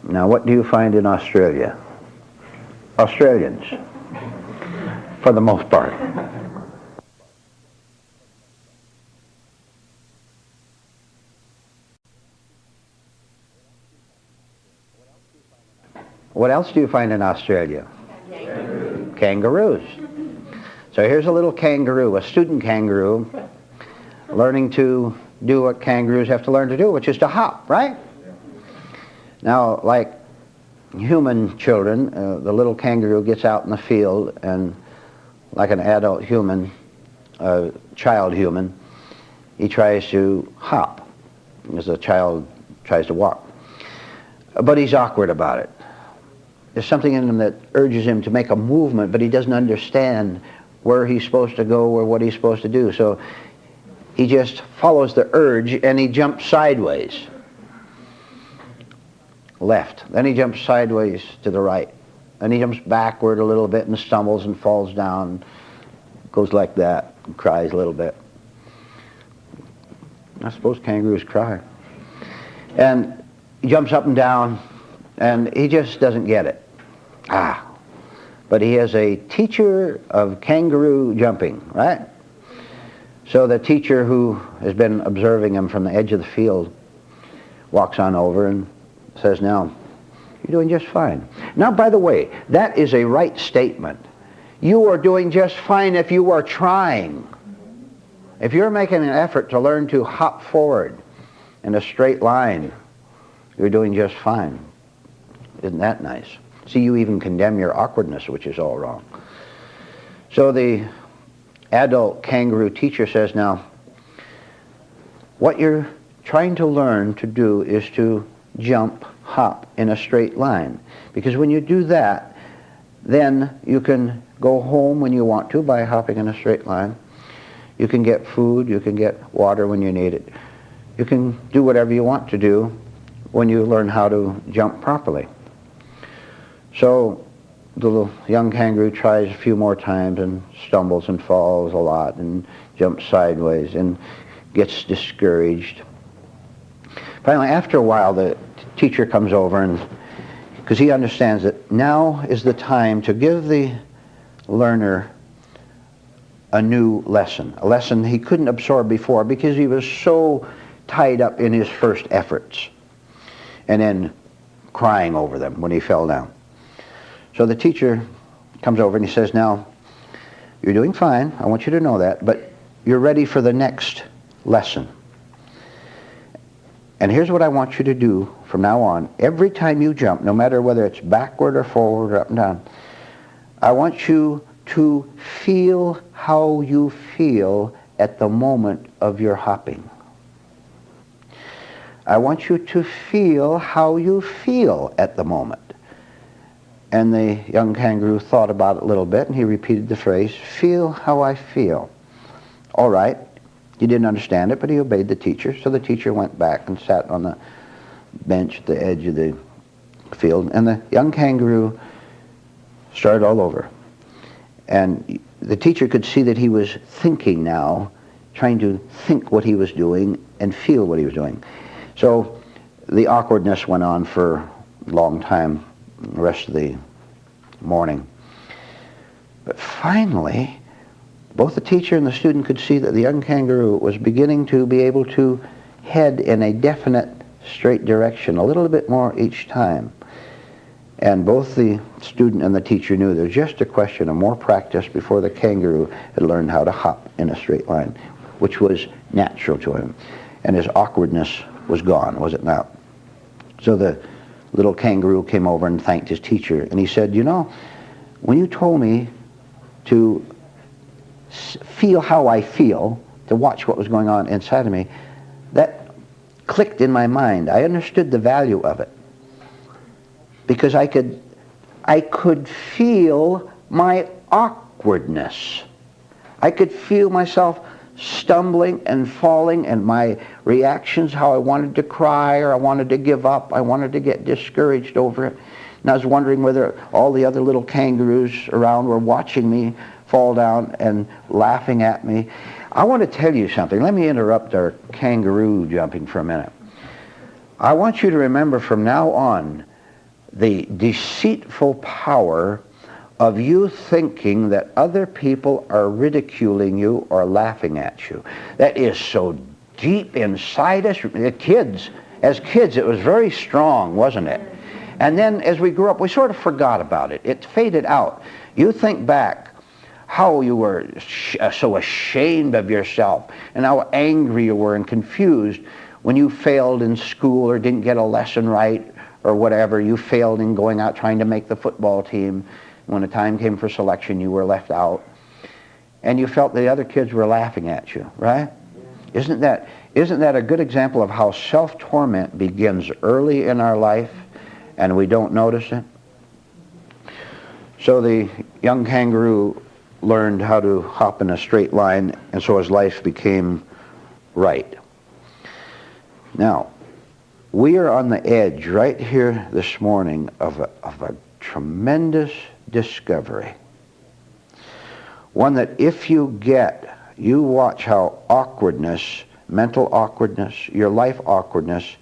Now, what do you find in Australia? Australians. for the most part. What else do you find in Australia? Kangaroos. So here's a little kangaroo, a student kangaroo, learning to do what kangaroos have to learn to do, which is to hop, right? Now, like human children, the little kangaroo gets out in the field, and like an adult human, child human, he tries to hop as a child tries to walk. But he's awkward about it. There's something in him that urges him to make a movement, but he doesn't understand where he's supposed to go or what he's supposed to do. So he just follows the urge and he jumps sideways. Left. Then he jumps sideways to the right. Then he jumps backward a little bit and stumbles and falls down. Goes like that and cries a little bit. I suppose kangaroos cry. And he jumps up and down and he just doesn't get it. But he is a teacher of kangaroo jumping, right? So the teacher who has been observing him from the edge of the field walks on over and says, now, you're doing just fine. Now, by the way, that is a right statement. You are doing just fine if you are trying. If you're making an effort to learn to hop forward in a straight line, you're doing just fine. Isn't that nice? See, you even condemn your awkwardness, which is all wrong. So the adult kangaroo teacher says, now, what you're trying to learn to do is to jump, hop in a straight line. Because when you do that, then you can go home when you want to by hopping in a straight line. You can get food, you can get water when you need it. You can do whatever you want to do when you learn how to jump properly. So the little young kangaroo tries a few more times and stumbles and falls a lot and jumps sideways and gets discouraged. Finally, after a while, the teacher comes over, and because he understands that now is the time to give the learner a new lesson, a lesson he couldn't absorb before because he was so tied up in his first efforts and then crying over them when he fell down. So the teacher comes over and he says, now, you're doing fine, I want you to know that, but you're ready for the next lesson. And here's what I want you to do from now on. Every time you jump, no matter whether it's backward or forward or up and down, I want you to feel how you feel at the moment of your hopping. I want you to feel how you feel at the moment. And the young kangaroo thought about it a little bit, and he repeated the phrase, feel how I feel. All right. He didn't understand it, but he obeyed the teacher. So the teacher went back and sat on the bench at the edge of the field, and the young kangaroo started all over. And the teacher could see that he was thinking now, trying to think what he was doing and feel what he was doing. So the awkwardness went on for a long time, the rest of the morning. But finally, both the teacher and the student could see that the young kangaroo was beginning to be able to head in a definite straight direction, a little bit more each time. And both the student and the teacher knew there was just a question of more practice before the kangaroo had learned how to hop in a straight line, which was natural to him. And his awkwardness was gone, was it not? So the little kangaroo came over and thanked his teacher. And he said, you know, when you told me to feel how I feel, to watch what was going on inside of me, that clicked in my mind. I understood the value of it. Because I could feel my awkwardness. I could feel myself stumbling and falling, and my reactions, how I wanted to cry or I wanted to give up, I wanted to get discouraged over it. And I was wondering whether all the other little kangaroos around were watching me fall down and laughing at me. I want to tell you something. Let me interrupt our kangaroo jumping for a minute. I want you to remember from now on the deceitful power of you thinking that other people are ridiculing you or laughing at you. That is so deep inside us. As kids, it was very strong, wasn't it? And then as we grew up, we sort of forgot about it. It faded out. You think back how you were so ashamed of yourself and how angry you were and confused when you failed in school or didn't get a lesson right or whatever. You failed in going out trying to make the football team. When the time came for selection, you were left out. And you felt the other kids were laughing at you, right? Isn't that a good example of how self-torment begins early in our life and we don't notice it? So the young kangaroo learned how to hop in a straight line, and so his life became right. Now, we are on the edge right here this morning of a tremendous discovery. One that if you watch how awkwardness, mental awkwardness, your life awkwardness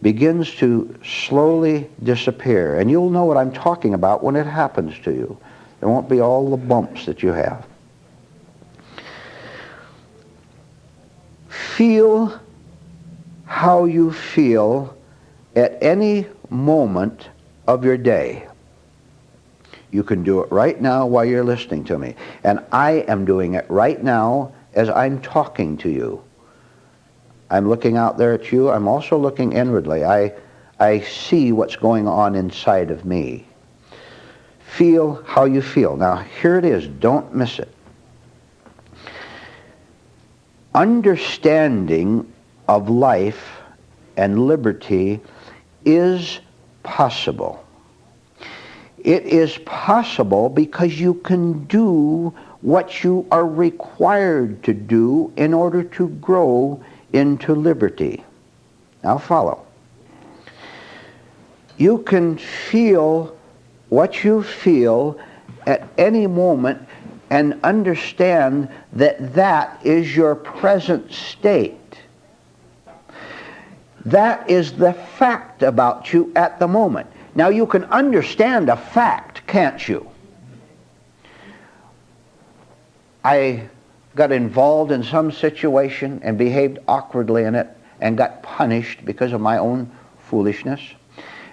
begins to slowly disappear. And you'll know what I'm talking about when it happens to you. There won't be all the bumps that you have. Feel how you feel at any moment of your day. You can do it right now while you're listening to me. And I am doing it right now as I'm talking to you. I'm looking out there at you. I'm also looking inwardly. I see what's going on inside of me. Feel how you feel. Now, here it is. Don't miss it. Understanding of life and liberty is possible. It is possible because you can do what you are required to do in order to grow into liberty. Now follow. You can feel what you feel at any moment and understand that that is your present state. That is the fact about you at the moment. Now you can understand a fact, can't you? I got involved in some situation and behaved awkwardly in it and got punished because of my own foolishness,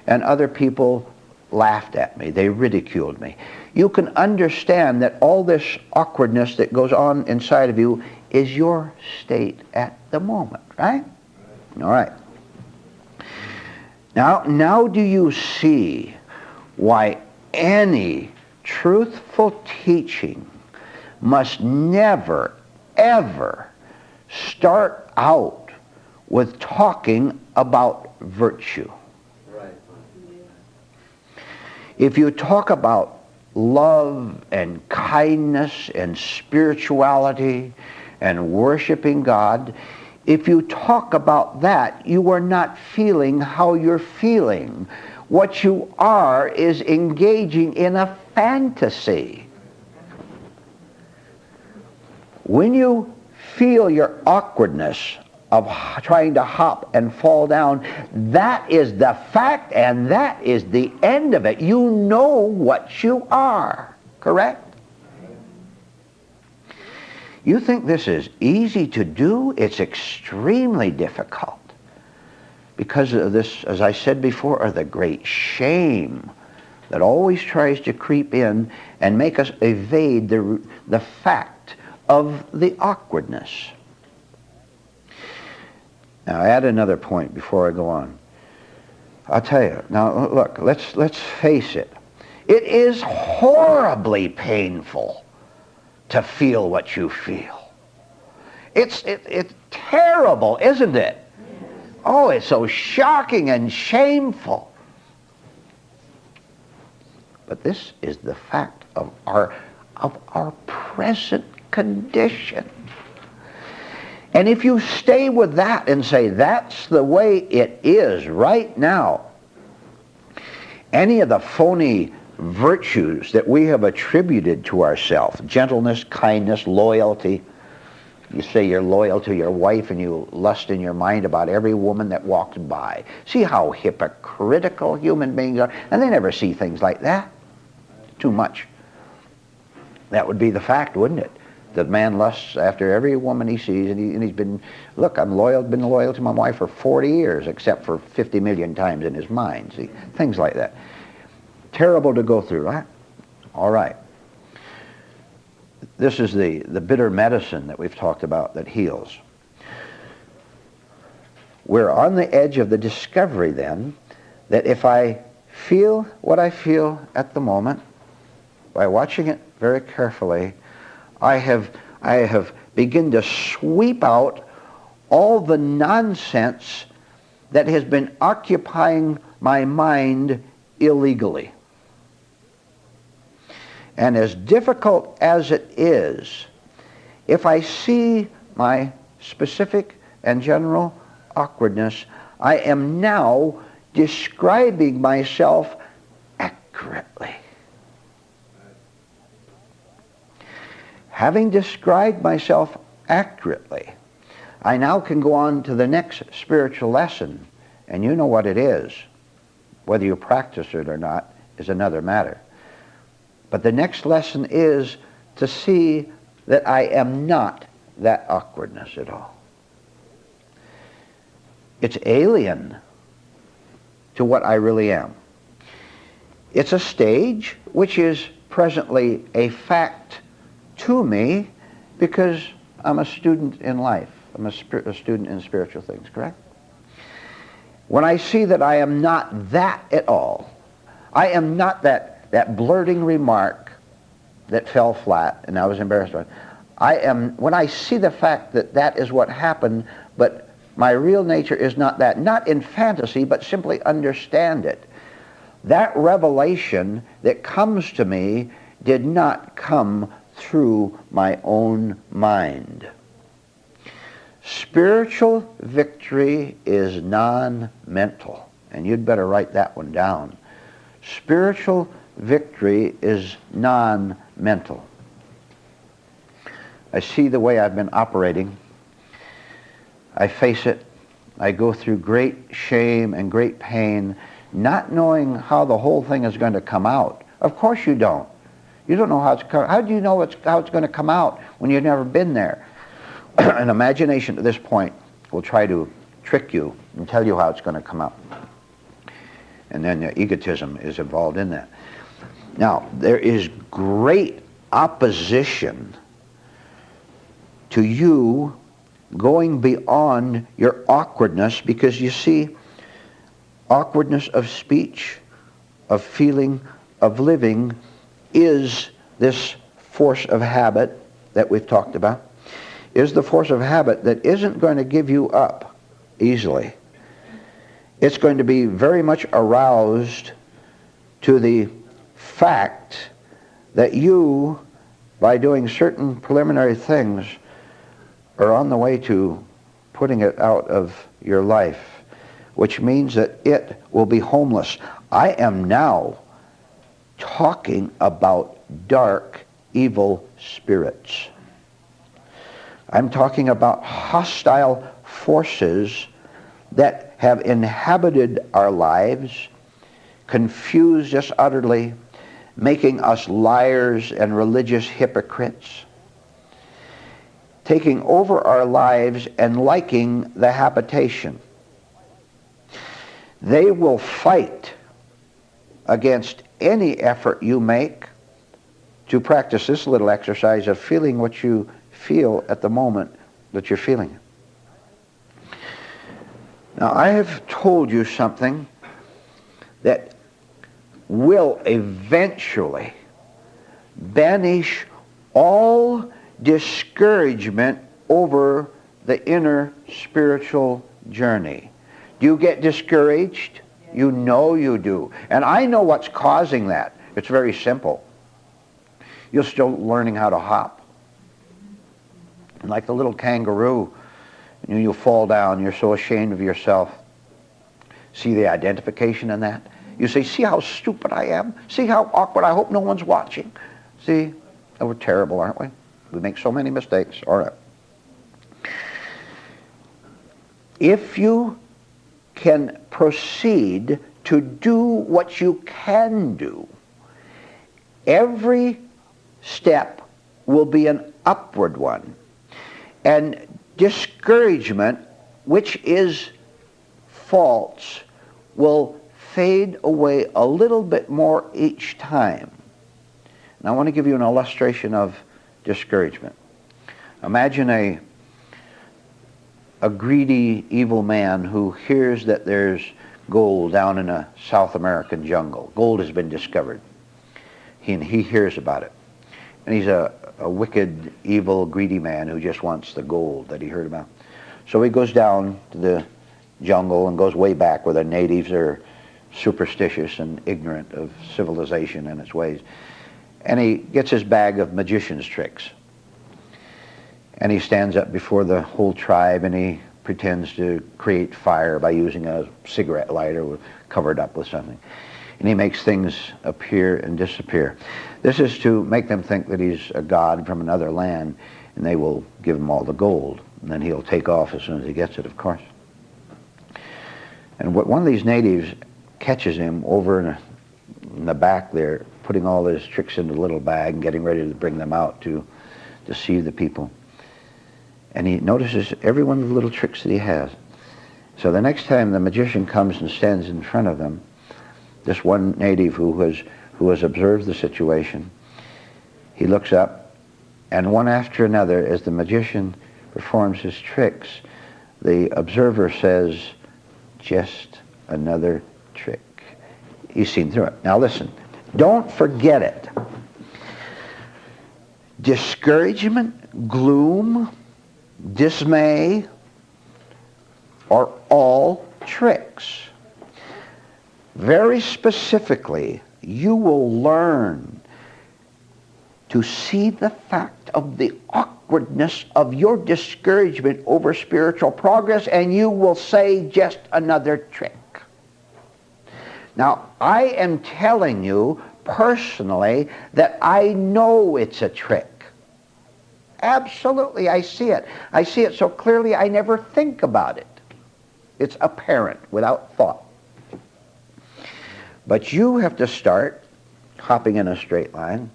and other people laughed at me. They ridiculed me. You can understand that all this awkwardness that goes on inside of you is your state at the moment, right? All right. Now do you see why any truthful teaching must never, ever start out with talking about virtue? Right. If you talk about love and kindness and spirituality and worshiping God, if you talk about that, you are not feeling how you're feeling. What you are is engaging in a fantasy. When you feel your awkwardness of trying to hop and fall down, that is the fact and that is the end of it. You know what you are, correct? You think this is easy to do? It's extremely difficult. Because of this, as I said before, of the great shame that always tries to creep in and make us evade the fact of the awkwardness. Now, I add another point before I go on. I'll tell you. Now, look, let's face it. It is horribly painful to feel what you feel. It's terrible, isn't it? Oh, it's so shocking and shameful. But this is the fact of our present condition. And if you stay with that and say, that's the way it is right now, any of the phony virtues that we have attributed to ourselves, gentleness, kindness, loyalty. You say you're loyal to your wife and you lust in your mind about every woman that walks by. See how hypocritical human beings are? And they never see things like that. Too much That would be the fact, wouldn't it? The man lusts after every woman he sees, and he's been, look, been loyal to my wife for 40 years, except for 50 million times in his mind. See, things like that. Terrible to go through, right? All right. This is the bitter medicine that we've talked about that heals. We're on the edge of the discovery then that if I feel what I feel at the moment, by watching it very carefully, I have begun to sweep out all the nonsense that has been occupying my mind illegally. And as difficult as it is, if I see my specific and general awkwardness, I am now describing myself accurately. Having described myself accurately, I now can go on to the next spiritual lesson, and you know what it is. Whether you practice it or not is another matter. But the next lesson is to see that I am not that awkwardness at all. It's alien to what I really am. It's a stage which is presently a fact to me because I'm a student in life. I'm a student in spiritual things, correct? When I see that I am not that at all, I am not that blurting remark that fell flat and I was embarrassed by it. When I see the fact that that is what happened, but my real nature is not that, not in fantasy, but simply understand it. That revelation that comes to me did not come through my own mind. Spiritual victory is non-mental, and you'd better write that one down. Spiritual victory is non-mental. I see the way I've been operating. I face it. I go through great shame and great pain, not knowing how the whole thing is going to come out. Of course you don't. You don't know how it's how do you know how it's going to come out when you've never been there? An imagination at this point will try to trick you and tell you how it's going to come out. And then egotism is involved in that. Now, there is great opposition to you going beyond your awkwardness, because you see, awkwardness of speech, of feeling, of living is this force of habit that we've talked about, is the force of habit that isn't going to give you up easily. It's going to be very much aroused to the fact that you, by doing certain preliminary things, are on the way to putting it out of your life, which means that it will be homeless. I am now talking about dark, evil spirits. I'm talking about hostile forces that have inhabited our lives, confused us utterly, making us liars and religious hypocrites, taking over our lives and liking the habitation. They will fight against any effort you make to practice this little exercise of feeling what you feel at the moment that you're feeling it. Now, I have told you something that will eventually banish all discouragement over the inner spiritual journey. Do you get discouraged? You know you do. And I know what's causing that. It's very simple. You're still learning how to hop. And like the little kangaroo, you fall down, you're so ashamed of yourself. See the identification in that? You say, see how stupid I am? See how awkward? I hope no one's watching. See? Oh, we're terrible, aren't we? We make so many mistakes. All right. If you can proceed to do what you can do, every step will be an upward one. And discouragement, which is false, will fade away a little bit more each time. And I want to give you an illustration of discouragement. Imagine a greedy, evil man who hears that there's gold down in a South American jungle. Gold has been discovered. He hears about it. And he's a wicked, evil, greedy man who just wants the gold that he heard about. So he goes down to the jungle and goes way back where the natives are superstitious and ignorant of civilization and its ways. And he gets his bag of magician's tricks. And he stands up before the whole tribe and he pretends to create fire by using a cigarette lighter covered up with something. And he makes things appear and disappear. This is to make them think that he's a god from another land, and they will give him all the gold. And then he'll take off as soon as he gets it, of course. And one of these natives catches him over in the back there, putting all his tricks into a little bag and getting ready to bring them out to deceive the people. And he notices every one of the little tricks that he has. So the next time the magician comes and stands in front of them, this one native who has observed the situation, he looks up, and one after another, as the magician performs his tricks, the observer says, "Just another trick." He's seen through it. Now listen, don't forget it. Discouragement, gloom, dismay are all tricks. Very specifically, you will learn to see the fact of the awkwardness of your discouragement over spiritual progress, and you will say, "Just another trick." Now, I am telling you personally that I know it's a trick. Absolutely, I see it. I see it so clearly I never think about it. It's apparent without thought. But you have to start hopping in a straight line,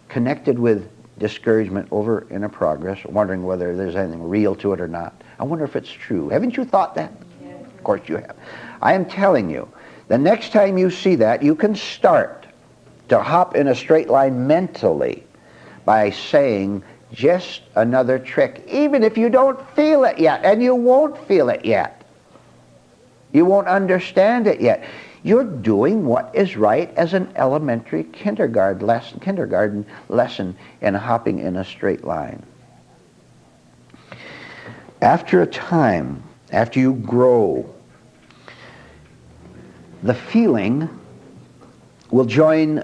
connected with discouragement over in a progress, wondering whether there's anything real to it or not. I wonder if it's true. Haven't you thought that? Yes. Of course you have. I am telling you, the next time you see that, you can start to hop in a straight line mentally by saying, "Just another trick," even if you don't feel it yet, and you won't feel it yet. You won't understand it yet. You're doing what is right as an elementary kindergarten lesson in hopping in a straight line. After a time, after you grow, the feeling will join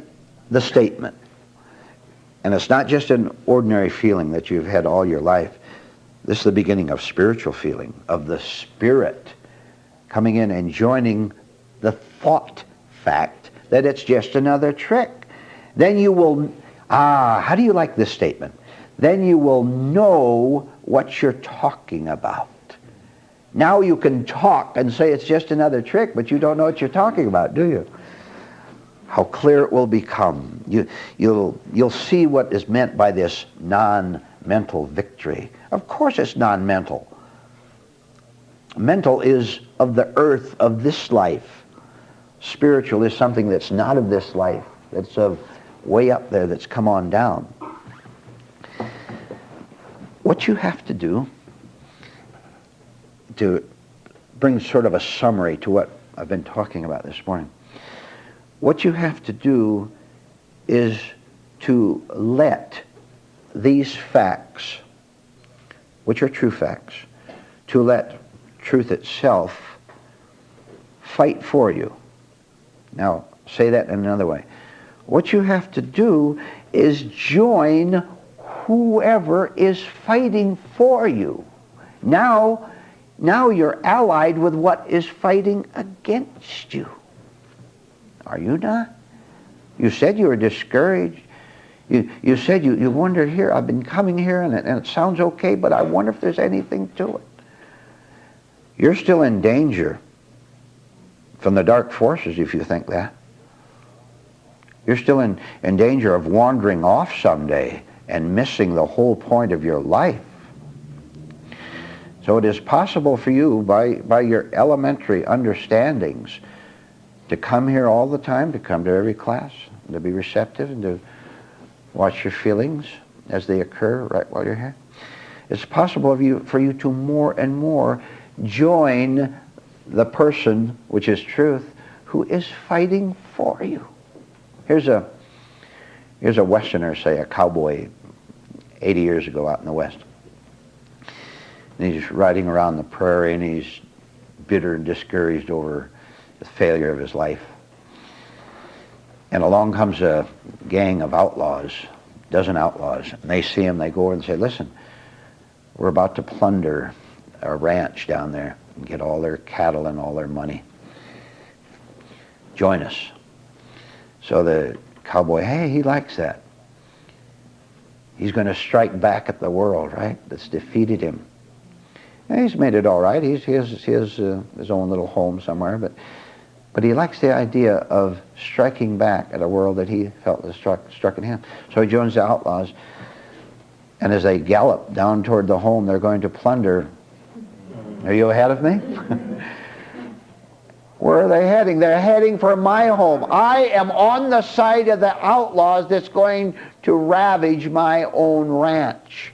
the statement. And it's not just an ordinary feeling that you've had all your life. This is the beginning of spiritual feeling, of the Spirit coming in and joining the thought fact that it's just another trick. Then you will, how do you like this statement? Then you will know what you're talking about. Now you can talk and say it's just another trick, but you don't know what you're talking about, do you? How clear it will become. You'll see what is meant by this non-mental victory. Of course it's non-mental. Mental is of the earth, of this life. Spiritual is something that's not of this life, that's of way up there, that's come on down. What you have to do, to bring sort of a summary to what I've been talking about this morning, what you have to do is to let these facts, which are true facts, to let truth itself fight for you. Now, say that in another way. What you have to do is join whoever is fighting for you. Now you're allied with what is fighting against you. Are you not? You said you were discouraged. You said you wondered here, I've been coming here and it sounds okay, but I wonder if there's anything to it. You're still in danger from the dark forces if you think that. You're still in danger of wandering off someday and missing the whole point of your life. So it is possible for you, by your elementary understandings, to come here all the time, to come to every class, to be receptive, and to watch your feelings as they occur right while you're here. It's possible for you to more and more join the person, which is truth, who is fighting for you. Here's a Westerner, say a cowboy, 80 years ago out in the West. And he's riding around the prairie, and he's bitter and discouraged over the failure of his life. And along comes a gang of outlaws, a dozen outlaws, and they see him, they go over and say, listen, we're about to plunder a ranch down there and get all their cattle and all their money. Join us. So the cowboy, hey, he likes that. He's going to strike back at the world, right, that's defeated him. And he's made it all right. He has his own little home somewhere, but he likes the idea of striking back at a world that he felt was struck at him. So he joins the outlaws, and as they gallop down toward the home they're going to plunder. Are you ahead of me? Where are they heading? They're heading for my home. I am on the side of the outlaws that's going to ravage my own ranch.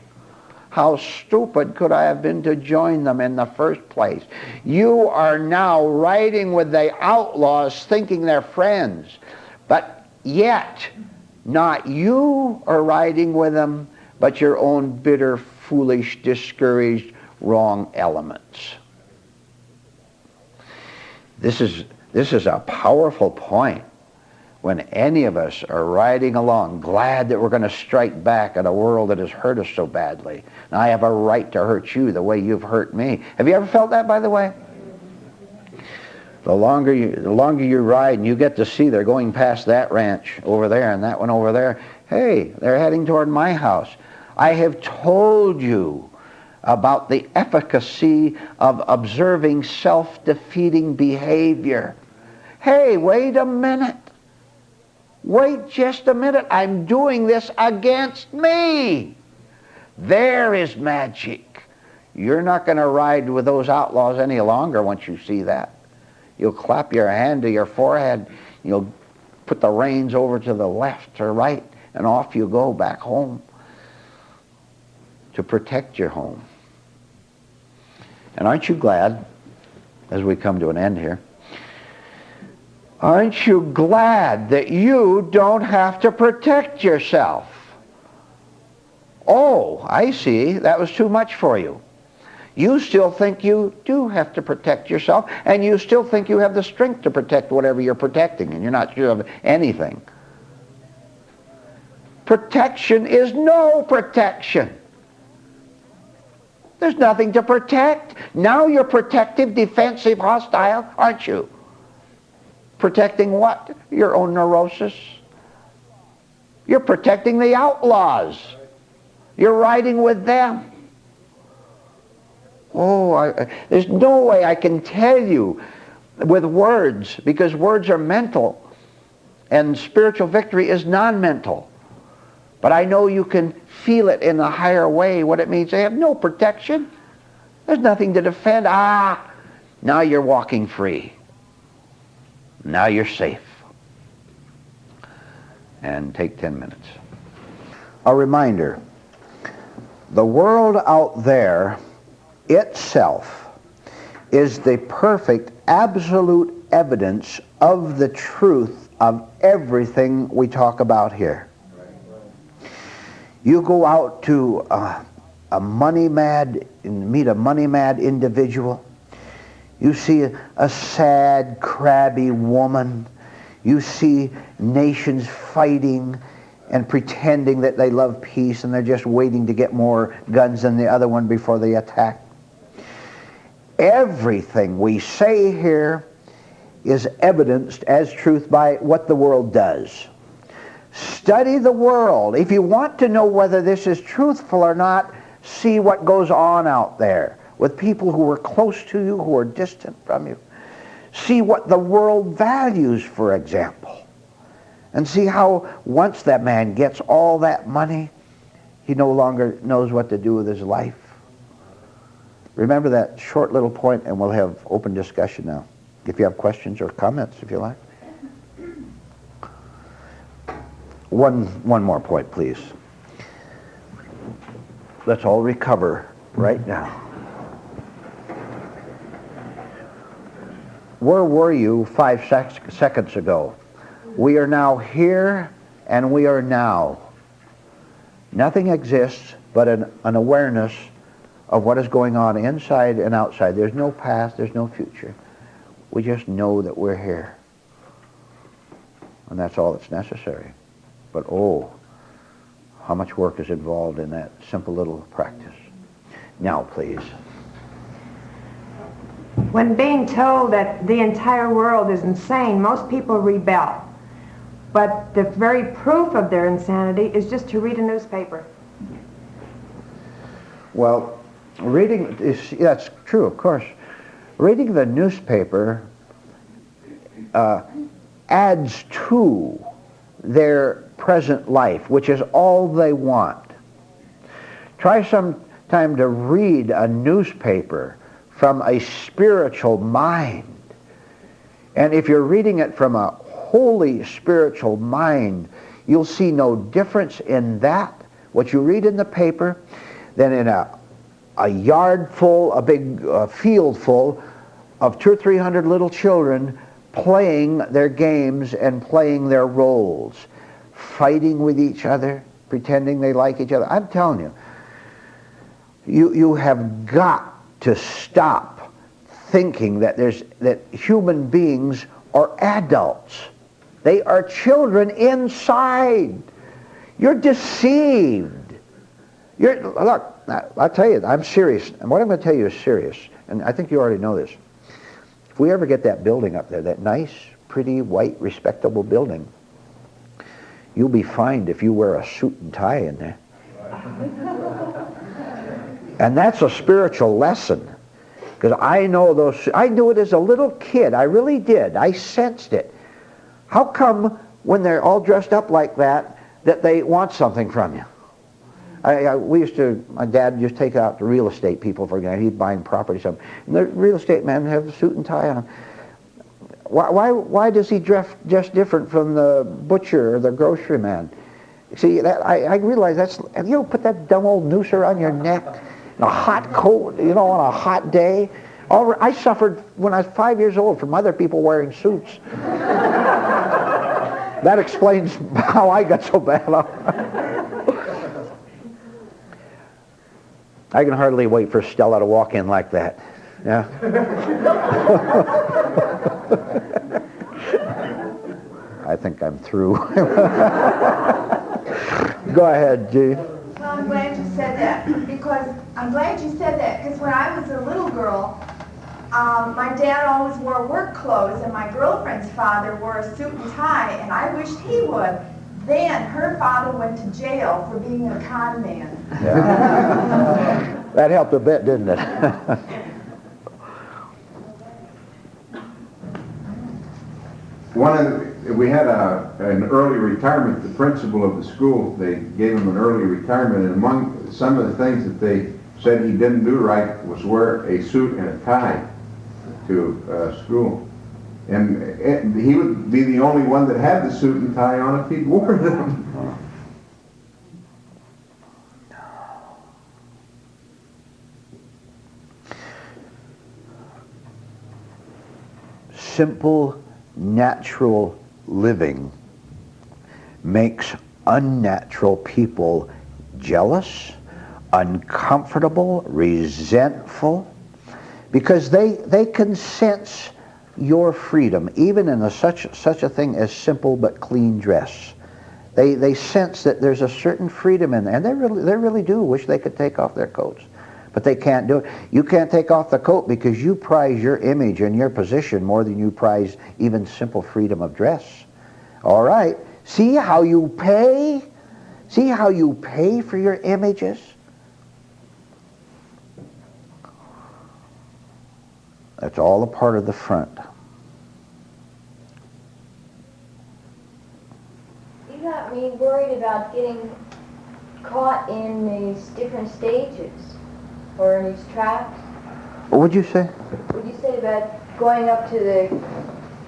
How stupid could I have been to join them in the first place? You are now riding with the outlaws thinking they're friends, but yet not you are riding with them, but your own bitter, foolish, discouraged, wrong elements. This is a powerful point when any of us are riding along, glad that we're going to strike back at a world that has hurt us so badly. And I have a right to hurt you the way you've hurt me. Have you ever felt that, by the way? The longer you ride and you get to see they're going past that ranch over there and that one over there, hey, they're heading toward my house. I have told you about the efficacy of observing self-defeating behavior. Hey, wait a minute. Wait just a minute. I'm doing this against me. There is magic. You're not going to ride with those outlaws any longer once you see that. You'll clap your hand to your forehead. You'll put the reins over to the left or right, and off you go back home to protect your home. And aren't you glad, as we come to an end here, aren't you glad that you don't have to protect yourself? Oh, I see. That was too much for you. You still think you do have to protect yourself, and you still think you have the strength to protect whatever you're protecting, and you're not sure of anything. Protection is no protection. There's nothing to protect. Now you're protective, defensive, hostile, aren't you? Protecting what? Your own neurosis. You're protecting the outlaws. You're riding with them. Oh, there's no way I can tell you with words, because words are mental and spiritual victory is non-mental. But I know you can feel it in a higher way, what it means. They have no protection. There's nothing to defend. Now you're walking free. Now you're safe. And take 10 minutes. A reminder. The world out there itself is the perfect, absolute evidence of the truth of everything we talk about here. You go out to a money-mad, meet a money-mad individual. You see a sad, crabby woman. You see nations fighting and pretending that they love peace, and they're just waiting to get more guns than the other one before they attack. Everything we say here is evidenced as truth by what the world does. Study the world. If you want to know whether this is truthful or not, see what goes on out there with people who are close to you, who are distant from you. See what the world values, for example. And see how once that man gets all that money, he no longer knows what to do with his life. Remember that short little point, and we'll have open discussion now. If you have questions or comments, if you like. One more point, please. Let's all recover right now. Where were you 5 seconds ago? We are now here, and we are now. Nothing exists but an awareness of what is going on inside and outside. There's no past, there's no future. We just know that we're here. And that's all that's necessary. But oh, how much work is involved in that simple little practice. Now, please. When being told that the entire world is insane, most people rebel. But the very proof of their insanity is just to read a newspaper. Well, reading is, that's true, of course. Reading the newspaper adds to their present life, which is all they want. Try sometime to read a newspaper from a spiritual mind. And if you're reading it from a holy spiritual mind, you'll see no difference in that, what you read in the paper, than in a yard full, a big field full of 200 or 300 little children playing their games and playing their roles, fighting with each other, pretending they like each other. I'm telling you, you have got to stop thinking that human beings are adults. They are children inside. You're deceived. Look, I'll tell you, I'm serious. And what I'm going to tell you is serious. And I think you already know this. If we ever get that building up there, that nice, pretty, white, respectable building, you'll be fined if you wear a suit and tie in there. And that's a spiritual lesson. Because I knew it as a little kid. I really did. I sensed it. How come when they're all dressed up like that they want something from you? My dad used to take out the real estate people, for example. He'd buying property, something. And the real estate man have a suit and tie on. Why does he dress different from the butcher or the grocery man? See, I realize that's, you don't put that dumb old noose around your neck, and a hot coat, on a hot day. I suffered when I was 5 years old from other people wearing suits. That explains how I got so bad off. I can hardly wait for Stella to walk in like that. Yeah. I think I'm through. Go ahead, G. Well, I'm glad you said that, because when I was a little girl, my dad always wore work clothes, and my girlfriend's father wore a suit and tie, and I wished he would. Then her father went to jail for being a con man. Yeah. That helped a bit, didn't it? We had an early retirement. The principal of the school, they gave him an early retirement, and among some of the things that they said he didn't do right was wear a suit and a tie to school. And he would be the only one that had the suit and tie on if he'd wore them. Simple, natural living makes unnatural people jealous, uncomfortable, resentful, because they can sense your freedom, even in such a thing as simple but clean dress. They sense that there's a certain freedom in there, and they really do wish they could take off their coats. But they can't do it. You can't take off the coat because you prize your image and your position more than you prize even simple freedom of dress. All right. See how you pay? See how you pay for your images? That's all a part of the front. You got me worried about getting caught in these different stages or in these traps? What would you say? Would you say about going up to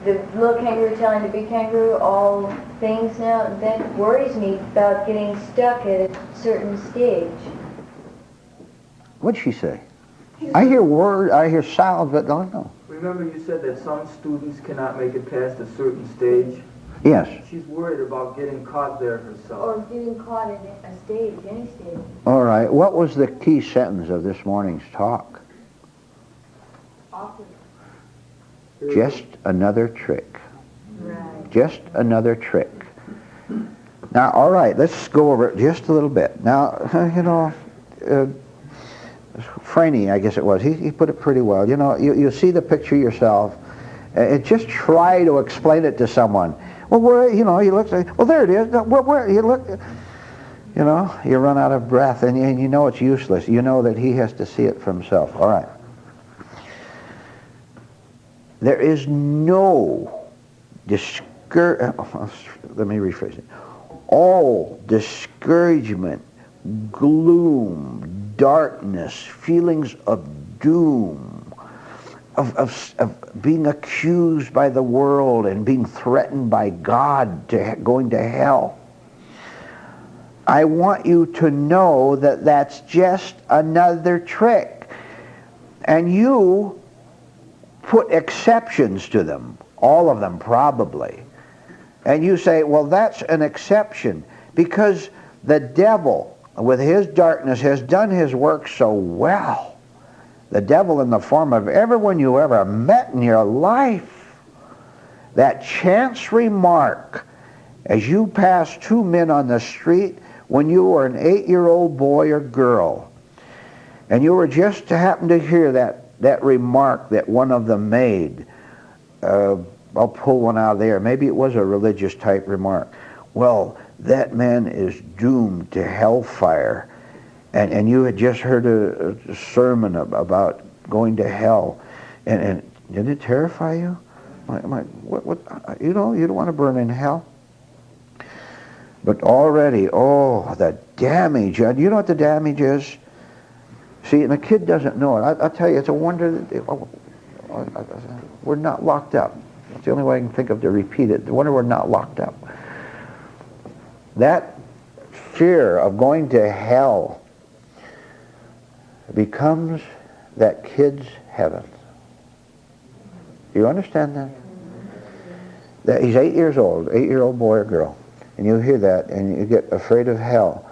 the little kangaroo telling the big kangaroo all things now? That worries me about getting stuck at a certain stage. What'd she say? I hear words, I hear sounds, but don't know. Remember you said that some students cannot make it past a certain stage? Yes. She's worried about getting caught there herself. Or getting caught in a stage, any stage. All right. What was the key sentence of this morning's talk? Awkward. Just another trick. Right. Just another trick. Now, all right, let's go over it just a little bit. Now, you know, Franny, I guess it was, he put it pretty well. You know, you see the picture yourself, and just try to explain it to someone. Well, where, you know, you look, well, there it is. Where you look, you know, you run out of breath, and you know it's useless. You know that he has to see it for himself. All right. There is no let me rephrase it. All discouragement, gloom, darkness, feelings of doom, of being accused by the world and being threatened by God to going to hell. I want you to know that that's just another trick. And you put exceptions to them, all of them probably. And you say, well, that's an exception because the devil, with his darkness, has done his work so well. The devil in the form of everyone you ever met in your life. That chance remark as you pass two men on the street when you were an 8-year-old boy or girl, and you were just to happen to hear that remark that one of them made. I'll pull one out of there. Maybe it was a religious type remark. Well, that man is doomed to hellfire. And you had just heard a sermon about going to hell. And did it terrify you? What, you know, you don't want to burn in hell. But already, oh, the damage. And you know what the damage is? See, and the kid doesn't know it. I'll tell you, it's a wonder that we're not locked up. That's the only way I can think of to repeat it. The wonder we're not locked up. That fear of going to hell becomes that kid's heaven. Do you understand that? That he's 8 years old, 8-year-old boy or girl, and you hear that and you get afraid of hell.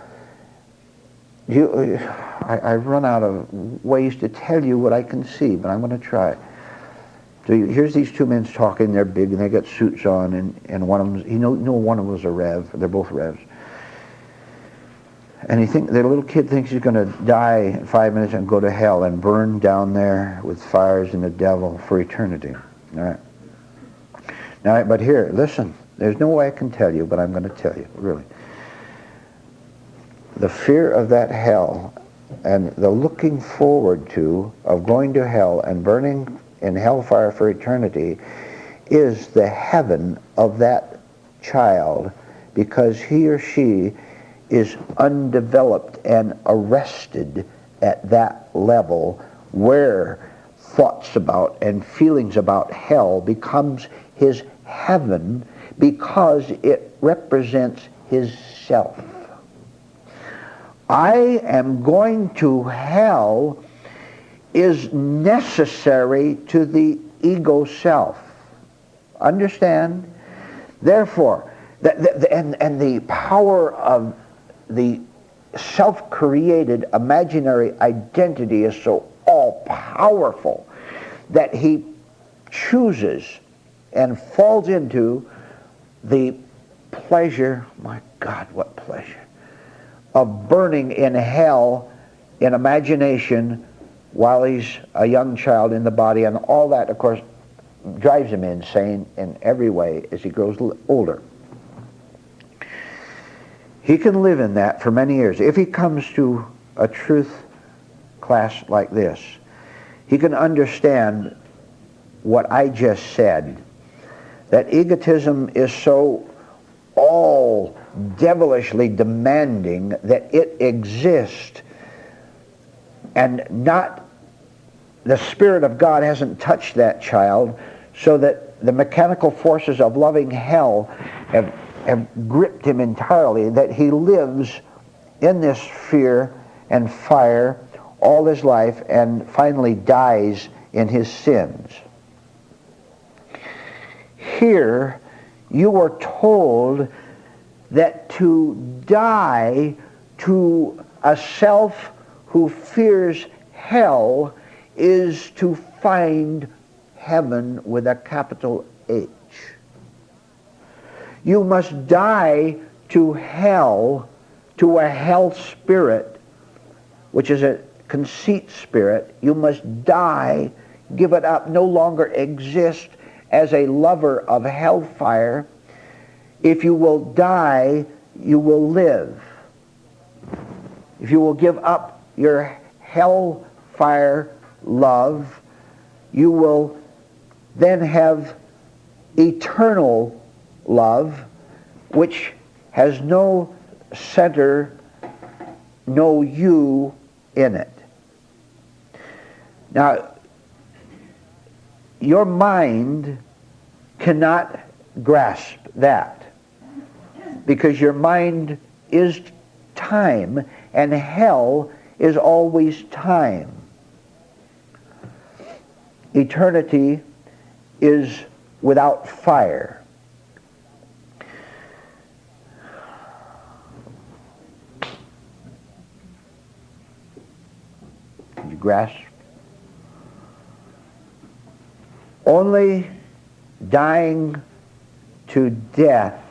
I've run out of ways to tell you what I can see, but I'm going to try. So here's these two men talking. They're big and they got suits on, and one of them, one of them was a Rev. They're both Revs. And the little kid thinks he's going to die in 5 minutes and go to hell and burn down there with fires and the devil for eternity. All right. Now, but here, listen. There's no way I can tell you, but I'm going to tell you, really. The fear of that hell and the looking forward to of going to hell and burning in hellfire for eternity is the heaven of that child, because he or she is undeveloped and arrested at that level where thoughts about and feelings about hell becomes his heaven because it represents his self. I am going to hell is necessary to the ego self. Understand? Therefore, and the power of the self-created imaginary identity is so all-powerful that he chooses and falls into the pleasure, my God, what pleasure, of burning in hell in imagination while he's a young child in the body, and all that, of course, drives him insane in every way as he grows older. He can live in that for many years. If he comes to a truth class like this, he can understand what I just said, that egotism is so all devilishly demanding that it exist, and not, the Spirit of God hasn't touched that child, so that the mechanical forces of loving hell have gripped him entirely, that he lives in this fear and fire all his life and finally dies in his sins. Here, you are told that to die to a self who fears hell is to find heaven with a capital H. You must die to hell, to a hell spirit, which is a conceit spirit. You must die, give it up, no longer exist as a lover of hellfire. If you will die, you will live. If you will give up your hellfire love, you will then have eternal love, which has no center, no you in it. Now, your mind cannot grasp that, because your mind is time, and hell is always time. Eternity is without fire. Can you grasp? Only dying to death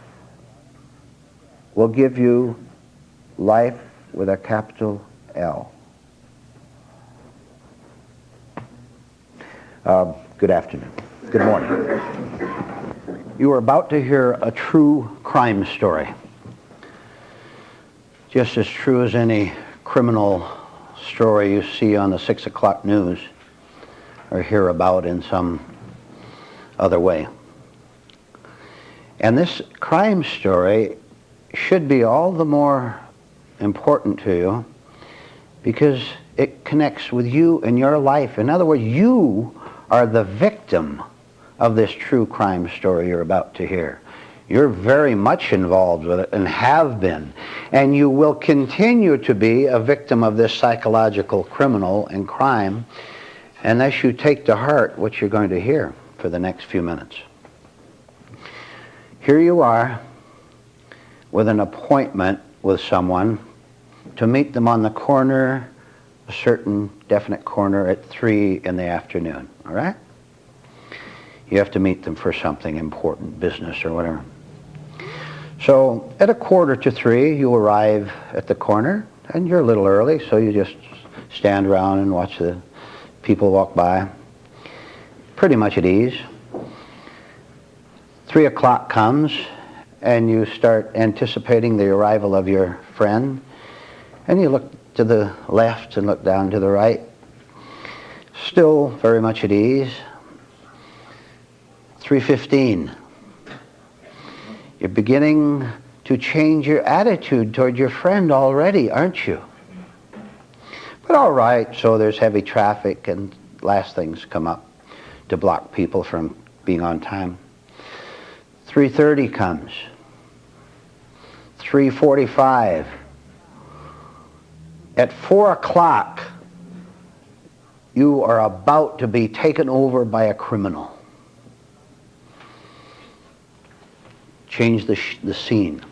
will give you life with a capital L. Good afternoon. Good morning. You are about to hear a true crime story. Just as true as any criminal story you see on the 6 o'clock news or hear about in some other way. And this crime story should be all the more important to you because it connects with you and your life. In other words, you are the victim of this true crime story you're about to hear. You're very much involved with it and have been, and you will continue to be a victim of this psychological criminal and crime unless you take to heart what you're going to hear for the next few minutes. Here you are with an appointment with someone to meet them on the corner, a certain definite corner at 3 in the afternoon, all right? You have to meet them for something important, business or whatever. So at 2:45, you arrive at the corner, and you're a little early, so you just stand around and watch the people walk by, pretty much at ease. 3 o'clock comes, and you start anticipating the arrival of your friend, and you look to the left and look down to the right, still very much at ease. 3:15. You're beginning to change your attitude toward your friend already, aren't you? But all right, so there's heavy traffic and last things come up to block people from being on time. 3:30 comes. 3:45. At 4 o'clock, you are about to be taken over by a criminal. Change the scene.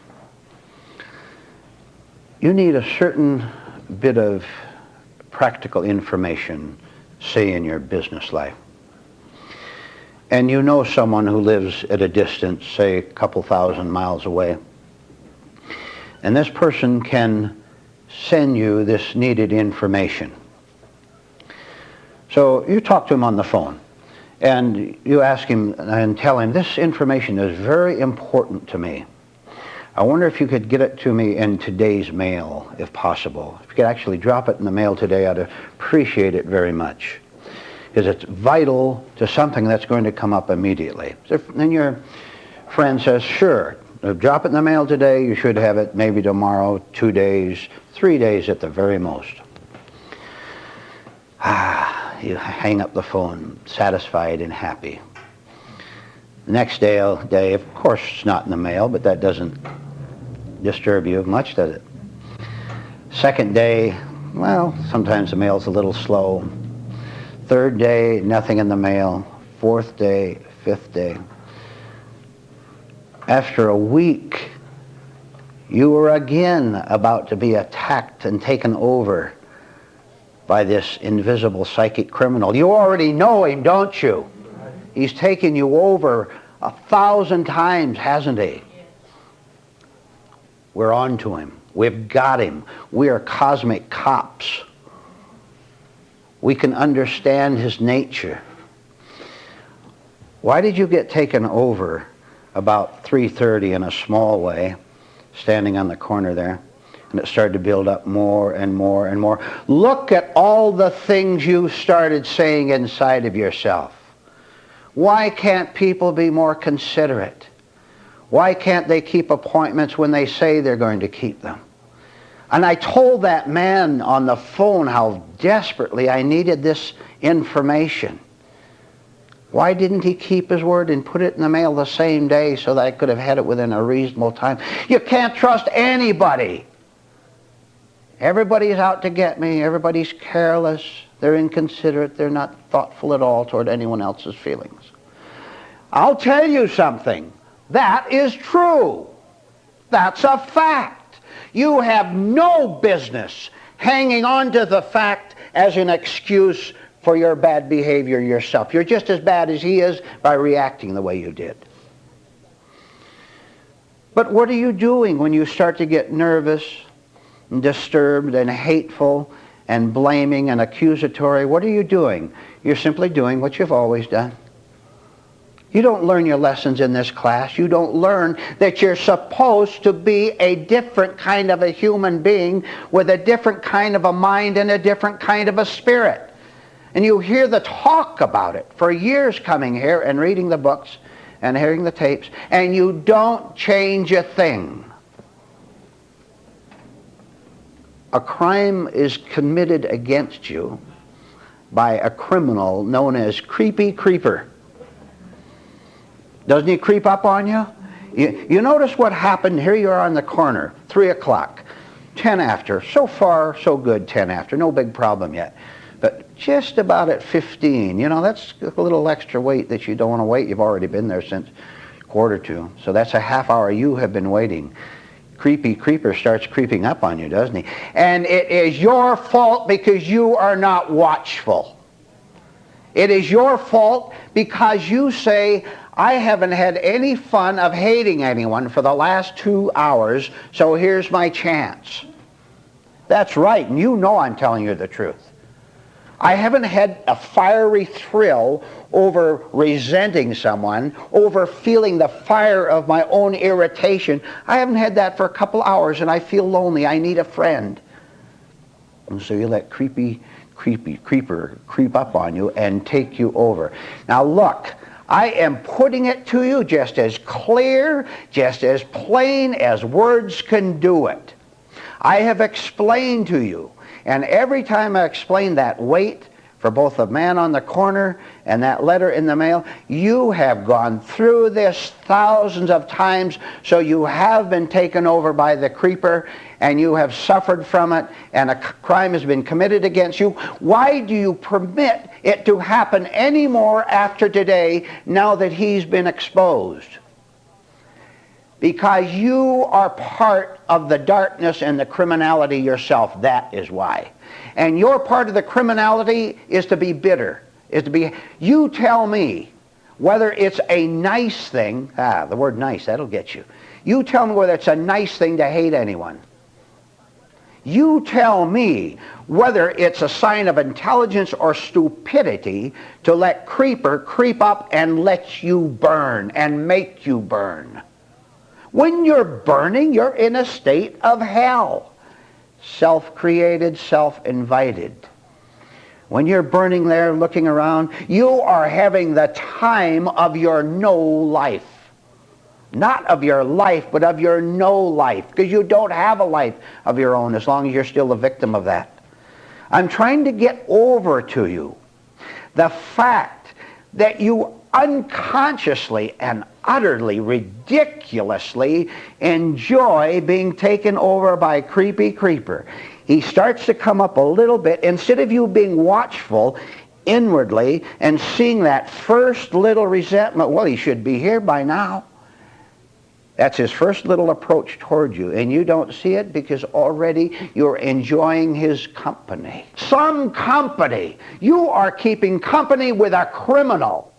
You need a certain bit of practical information, say in your business life. And you know someone who lives at a distance, say a couple thousand miles away. And this person can send you this needed information. So you talk to him on the phone. And you ask him and tell him, this information is very important to me. I wonder if you could get it to me in today's mail, if possible. If you could actually drop it in the mail today, I'd appreciate it very much. Because it's vital to something that's going to come up immediately. So then your friend says, sure, Drop it in the mail today, you should have it maybe tomorrow, 2 days, 3 days at the very most. You hang up the phone, satisfied and happy. The next day, of course, it's not in the mail, but that doesn't disturb you much, does it? Second day, well, sometimes the mail's a little slow. Third day, nothing in the mail. Fourth day, fifth day. After a week, you were again about to be attacked and taken over by this invisible psychic criminal. You already know him, don't you? He's taken you over 1,000 times, hasn't he? We're on to him. We've got him. We are cosmic cops. We can understand his nature. Why did you get taken over about 3:30 in a small way, standing on the corner there? And it started to build up more and more and more. Look at all the things you started saying inside of yourself. Why can't people be more considerate? Why can't they keep appointments when they say they're going to keep them? And I told that man on the phone how desperately I needed this information. Why didn't he keep his word and put it in the mail the same day so that I could have had it within a reasonable time? You can't trust anybody. Everybody's out to get me. Everybody's careless. They're inconsiderate. They're not thoughtful at all toward anyone else's feelings. I'll tell you something. That is true. That's a fact. You have no business hanging on to the fact as an excuse for your bad behavior yourself. You're just as bad as he is by reacting the way you did. But what are you doing when you start to get nervous and disturbed and hateful and blaming and accusatory? What are you doing? You're simply doing what you've always done. You don't learn your lessons in this class. You don't learn that you're supposed to be a different kind of a human being with a different kind of a mind and a different kind of a spirit. And you hear the talk about it for years coming here and reading the books and hearing the tapes, and you don't change a thing. A crime is committed against you by a criminal known as Creepy Creeper. Doesn't he creep up on you? You notice what happened? Here you are on the corner, 3 o'clock, 10 after. So far, so good, 10 after. No big problem yet. But just about at 15, that's a little extra wait that you don't want to wait. You've already been there since 1:45. So that's a half hour you have been waiting. Creepy Creeper starts creeping up on you, doesn't he? And it is your fault because you are not watchful. It is your fault because you say, I haven't had any fun of hating anyone for the last 2 hours, so here's my chance. That's right, and you know I'm telling you the truth. I haven't had a fiery thrill over resenting someone, over feeling the fire of my own irritation. I haven't had that for a couple hours, and I feel lonely. I need a friend. And so you let Creepy Creeper creep up on you and take you over. Now look, I am putting it to you just as clear, just as plain as words can do it. I have explained to you, and every time I explain that wait for both the man on the corner and that letter in the mail, you have gone through this thousands of times, so you have been taken over by the creeper, and you have suffered from it, and a crime has been committed against you. Why do you permit it to happen anymore after today, now that he's been exposed? Because you are part of the darkness and the criminality yourself. That is why. And your part of the criminality is to be bitter. You tell me whether it's a nice thing. The word nice, that'll get you. You tell me whether it's a nice thing to hate anyone. You tell me whether it's a sign of intelligence or stupidity to let Creeper creep up and let you burn and make you burn. When you're burning, you're in a state of hell. Self-created, self-invited. When you're burning there, looking around, you are having the time of your no life. Not of your life, but of your no life, because you don't have a life of your own as long as you're still a victim of that. I'm trying to get over to you the fact that you unconsciously and utterly, ridiculously enjoy being taken over by a creepy creeper. He starts to come up a little bit. Instead of you being watchful inwardly and seeing that first little resentment, well, he should be here by now. That's his first little approach toward you, and you don't see it because already you're enjoying his company. Some company. You are keeping company with a criminal.